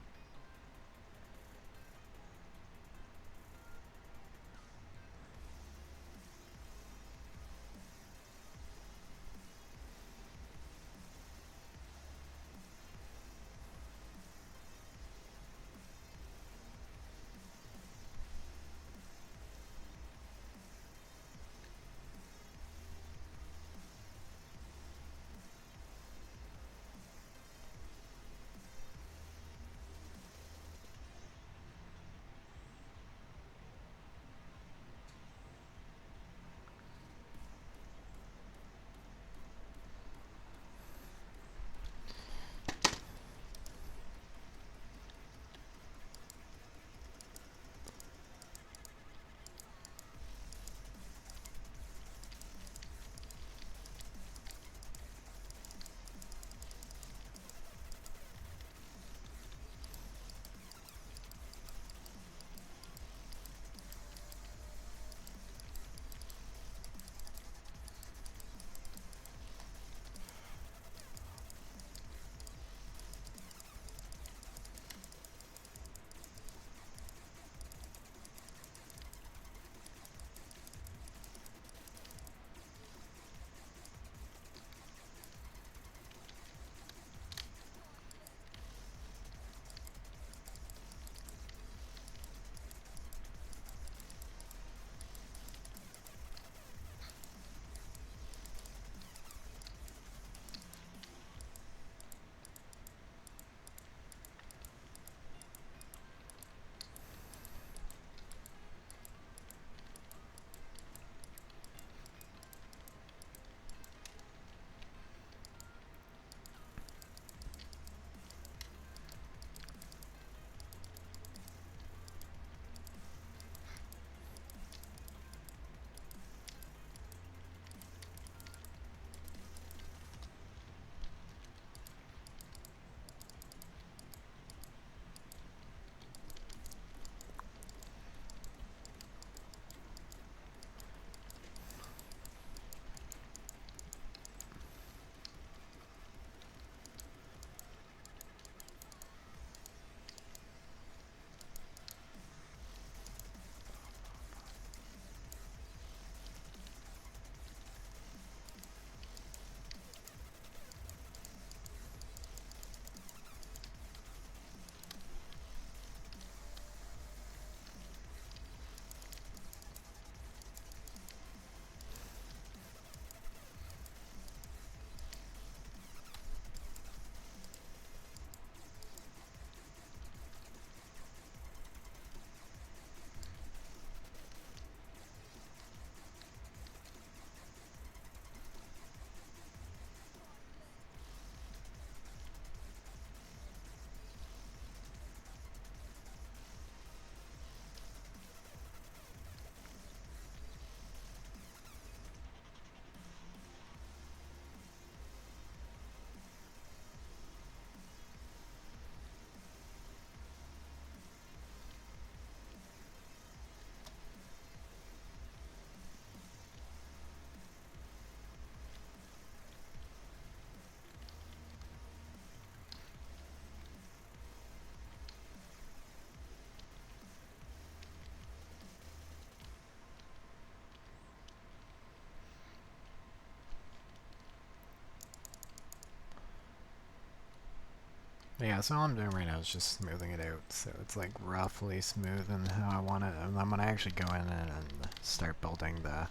Yeah, so all I'm doing right now is just smoothing it out, so it's like roughly smooth and how I want it, and then when I actually go in and start building the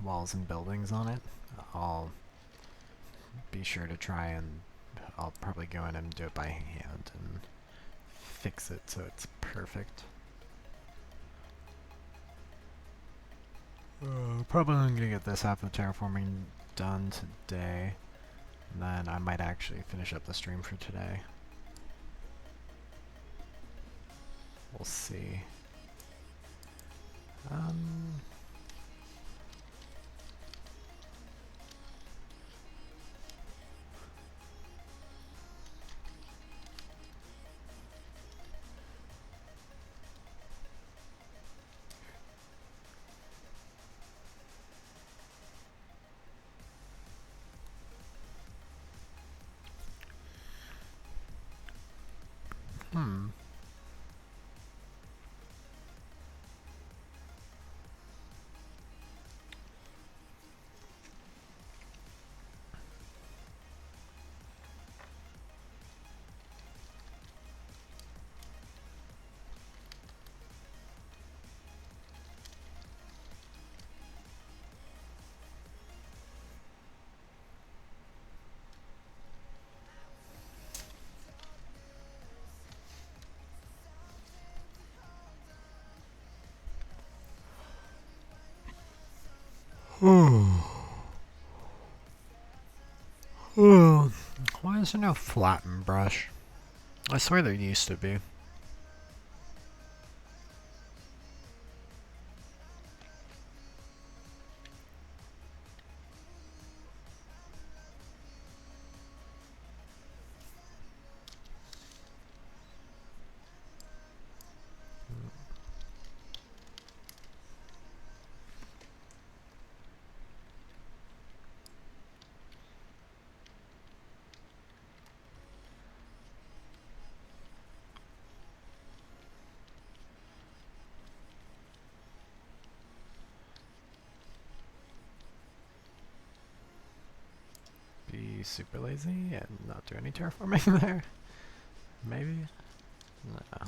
walls and buildings on it, I'll be sure to try and I'll probably go in and do it by hand and fix it so it's perfect. Probably I'm gonna get this half of terraforming done today. And then I might actually finish up the stream for today. We'll see. Hmm. Oh, why is there no flatten brush? I swear there used to be. Be super lazy and not do any terraforming there. Maybe? No.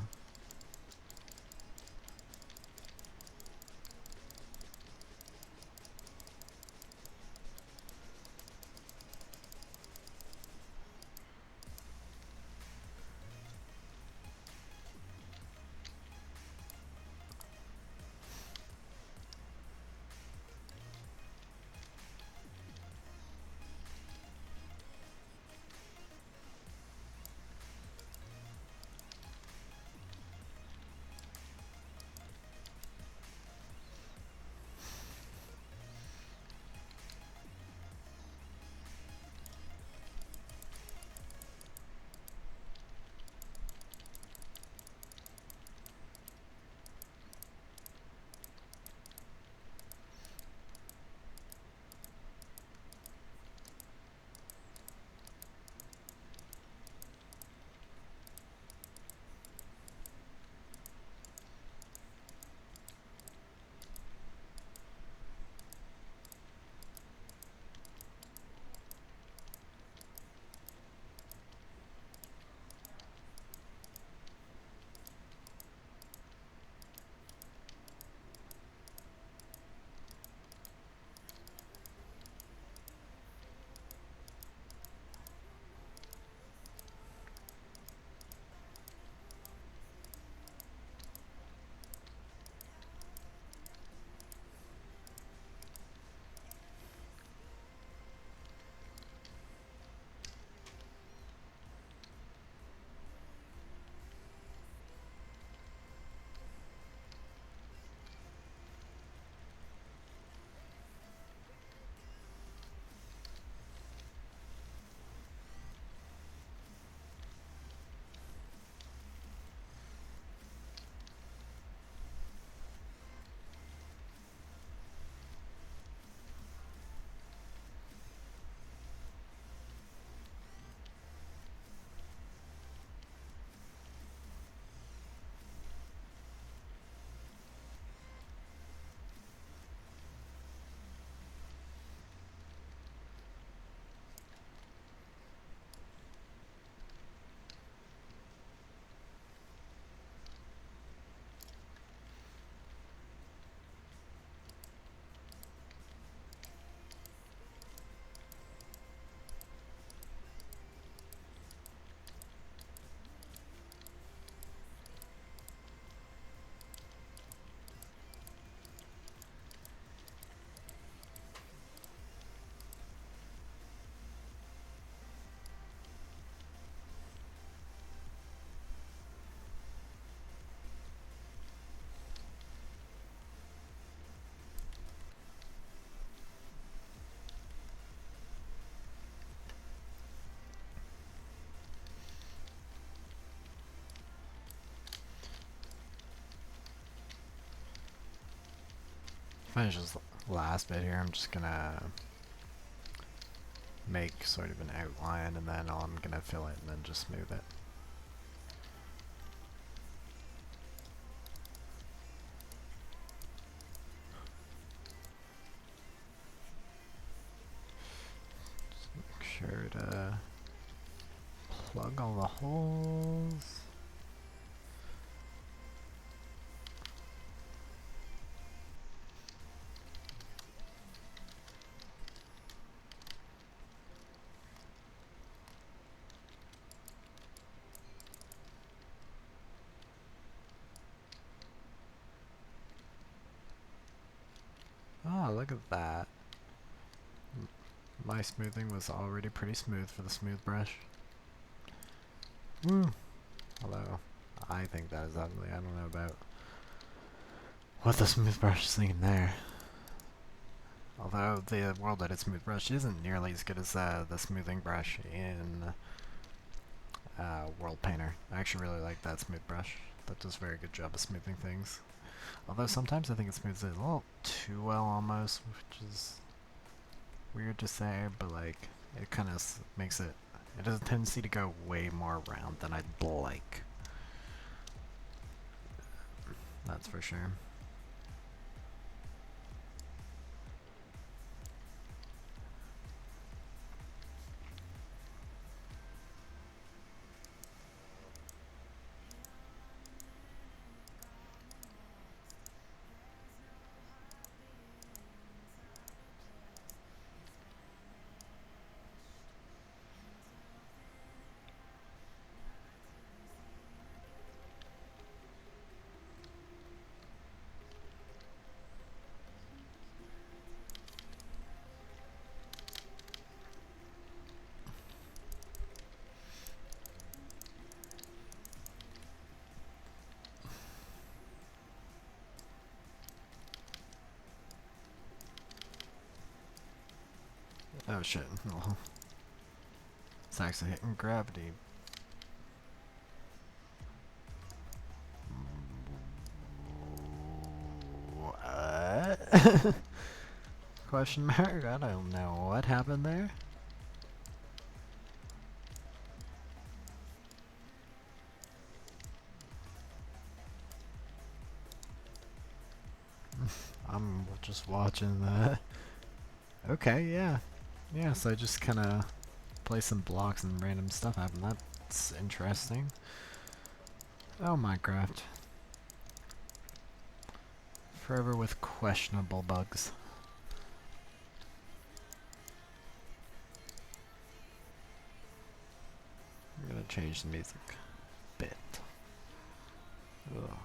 Finish this last bit here. I'm just gonna make sort of an outline and then I'm gonna fill it and then just smooth it. sure to plug all the holes. Oh, look at that. My smoothing was already pretty smooth for the smooth brush. Woo! Although, I think that is ugly. I don't know about what the smooth brush is thinking there. Although the world edit smooth brush isn't nearly as good as the smoothing brush in World Painter. I actually really like that smooth brush. That does a very good job of smoothing things. Although sometimes I think it smooths it a little too well almost, which is weird to say, but like, it kind of makes it, it has a tendency to go way more round than I'd like. That's for sure. Oh shit. Well, it's actually hitting gravity. What? Question mark? I don't know what happened there. I'm just watching that. Okay, yeah. Yeah, so I just kind of place some blocks and random stuff happen. That's interesting. Oh, Minecraft. Forever with questionable bugs. I'm gonna change the music a bit. Ugh.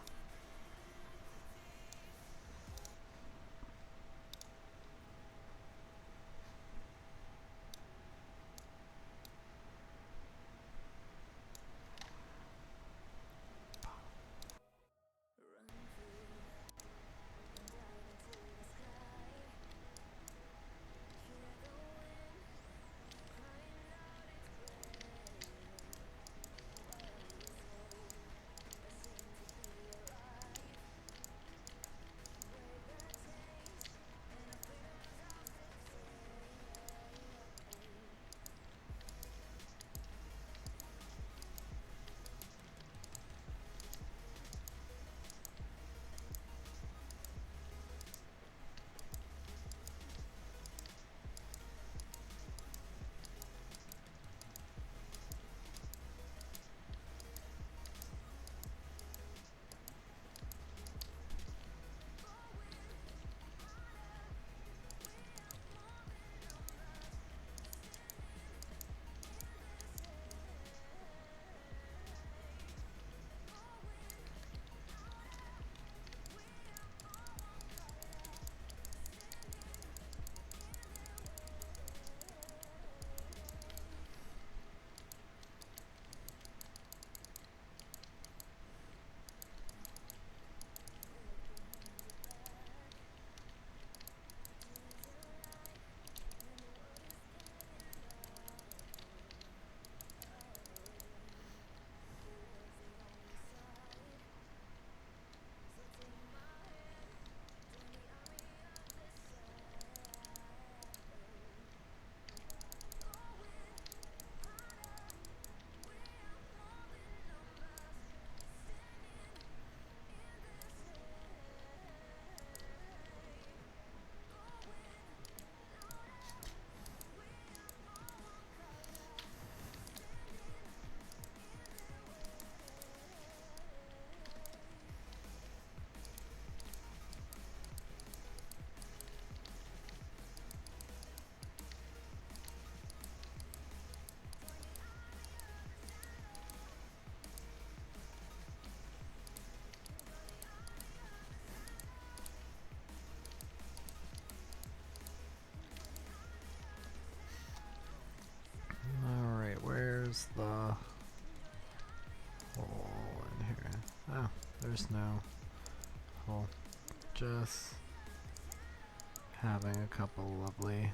Where's the hole in here? Oh, there's no hole. Just having a couple lovely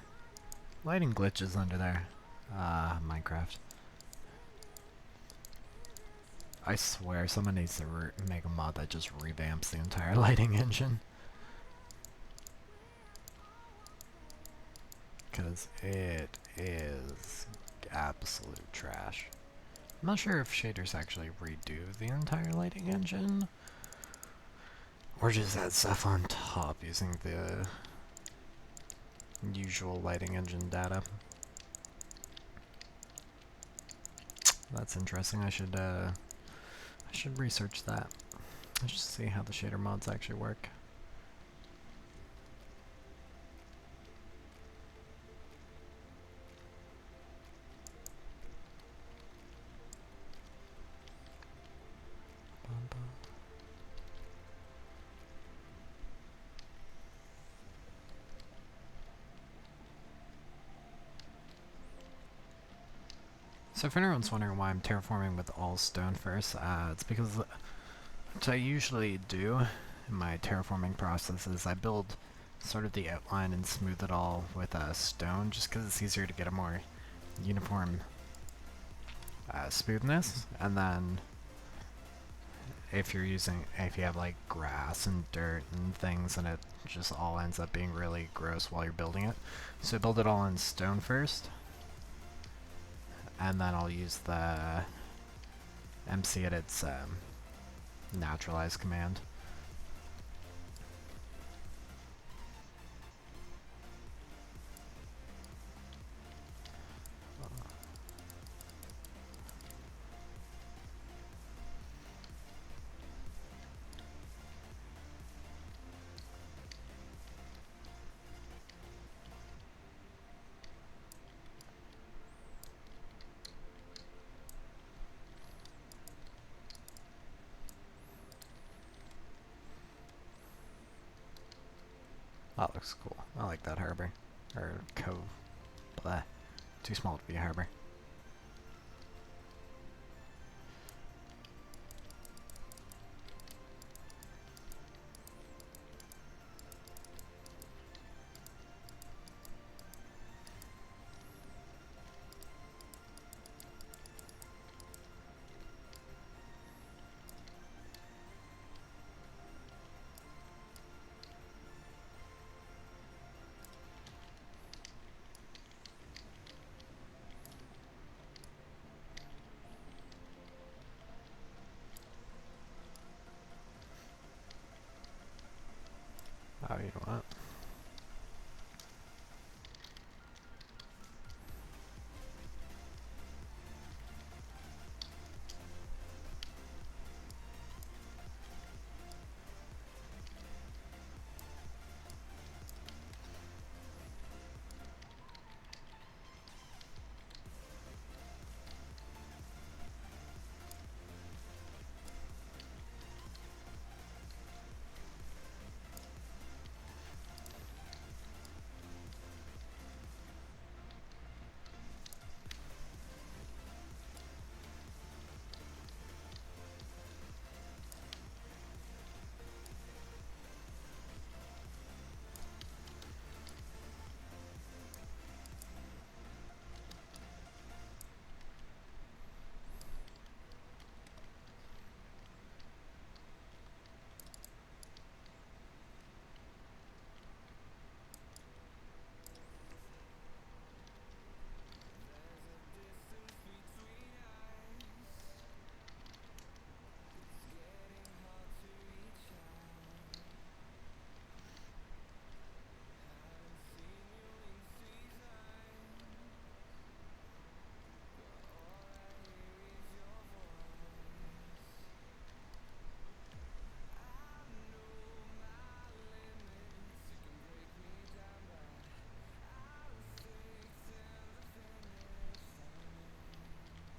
lighting glitches under there. Minecraft. I swear someone needs to make a mod that just revamps the entire lighting engine. Because it is absolute trash. I'm not sure if shaders actually redo the entire lighting engine, or just add stuff on top using the usual lighting engine data. That's interesting. I should research that. Let's just see how the shader mods actually work. So if anyone's wondering why I'm terraforming with all stone first, it's because what I usually do in my terraforming process is I build sort of the outline and smooth it all with stone, just because it's easier to get a more uniform smoothness. And then if you have like grass and dirt and things, and it just all ends up being really gross while you're building it. So build it all in stone first, and then I'll use the MC edit's naturalize command. That looks cool. I like that harbor. Or cove. Blah. Too small to be a harbor. Oh, you know what?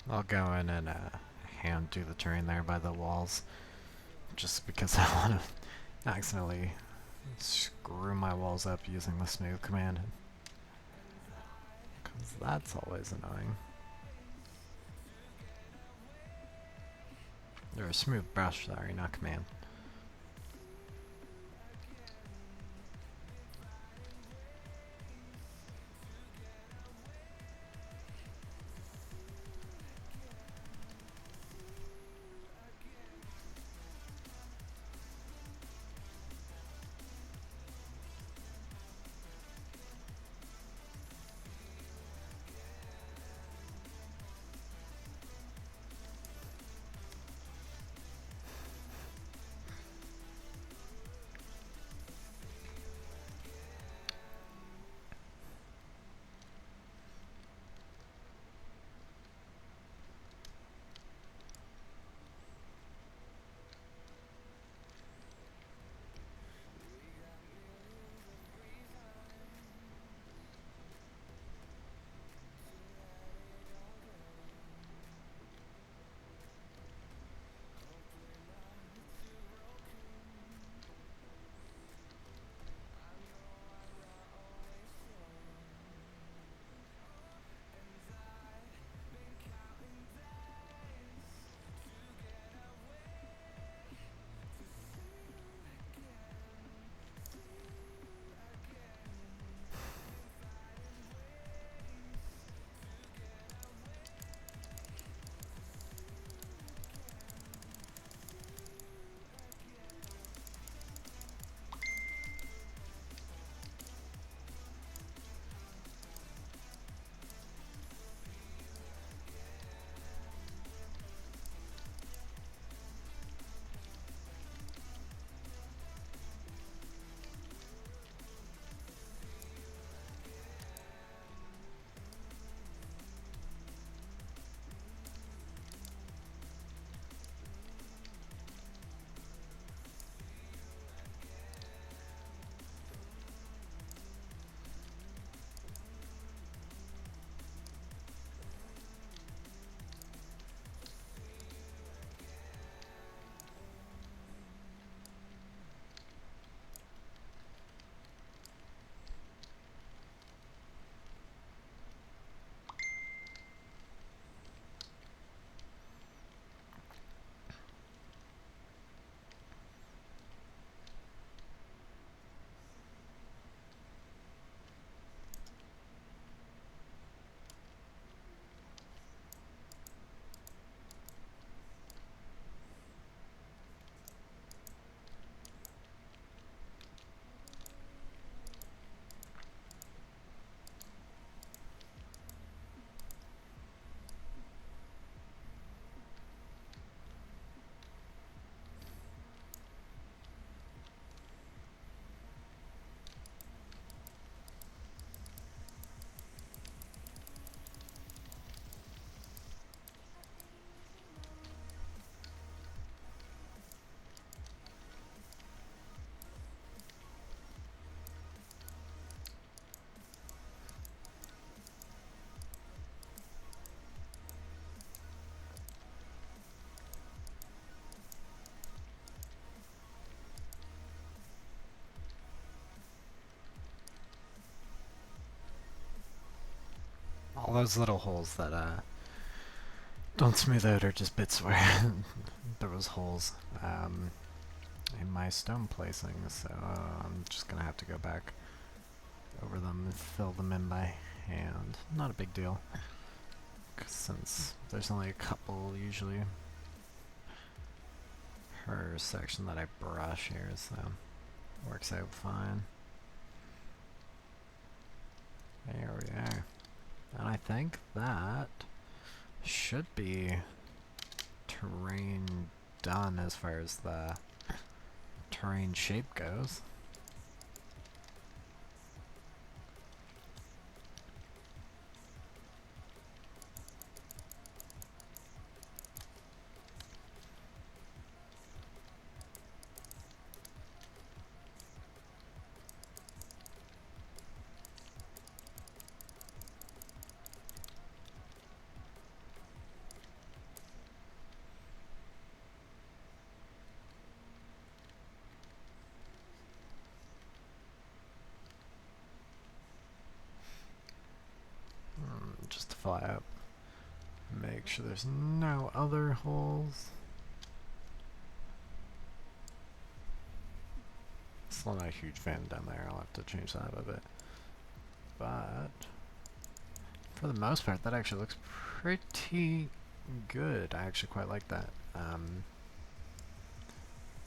I'll go in and hand do the terrain there by the walls, just because I want to accidentally screw my walls up using the smooth command. Because that's always annoying. Or a smooth brush, sorry, not command. All those little holes that don't smooth out are just bits where there was holes in my stone placing, so I'm just gonna have to go back over them and fill them in by hand. Not a big deal, since there's only a couple usually per section that I brush here, so it works out fine. There we are. And I think that should be terrain done as far as the terrain shape goes. Just to fly up. Make sure there's no other holes. Still not a huge fan down there. I'll have to change that a bit. But for the most part, that actually looks pretty good. I actually quite like that.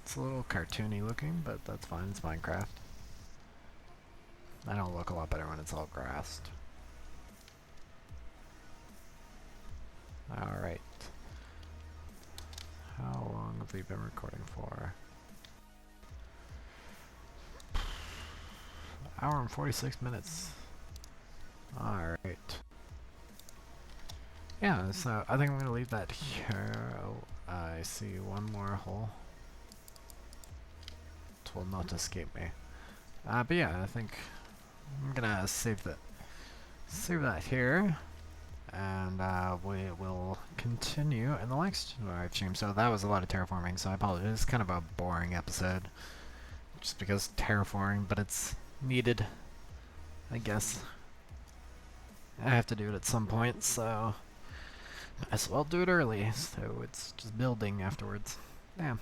It's a little cartoony looking, but that's fine. It's Minecraft. I know it'll look a lot better when it's all grassed. Alright. How long have we been recording for? Hour and 46 minutes. Alright. Yeah, so I think I'm gonna leave that here. Oh, I see one more hole. It will not escape me. But yeah, I think I'm gonna save that here, and we will continue in the next live stream. So that was a lot of terraforming, so I apologize. It's kind of a boring episode, just because terraforming, but it's needed, I guess. I have to do it at some point, so might as well do it early, so it's just building afterwards. Yeah.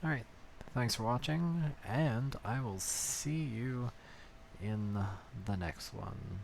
Alright. Thanks for watching, and I will see you in the next one.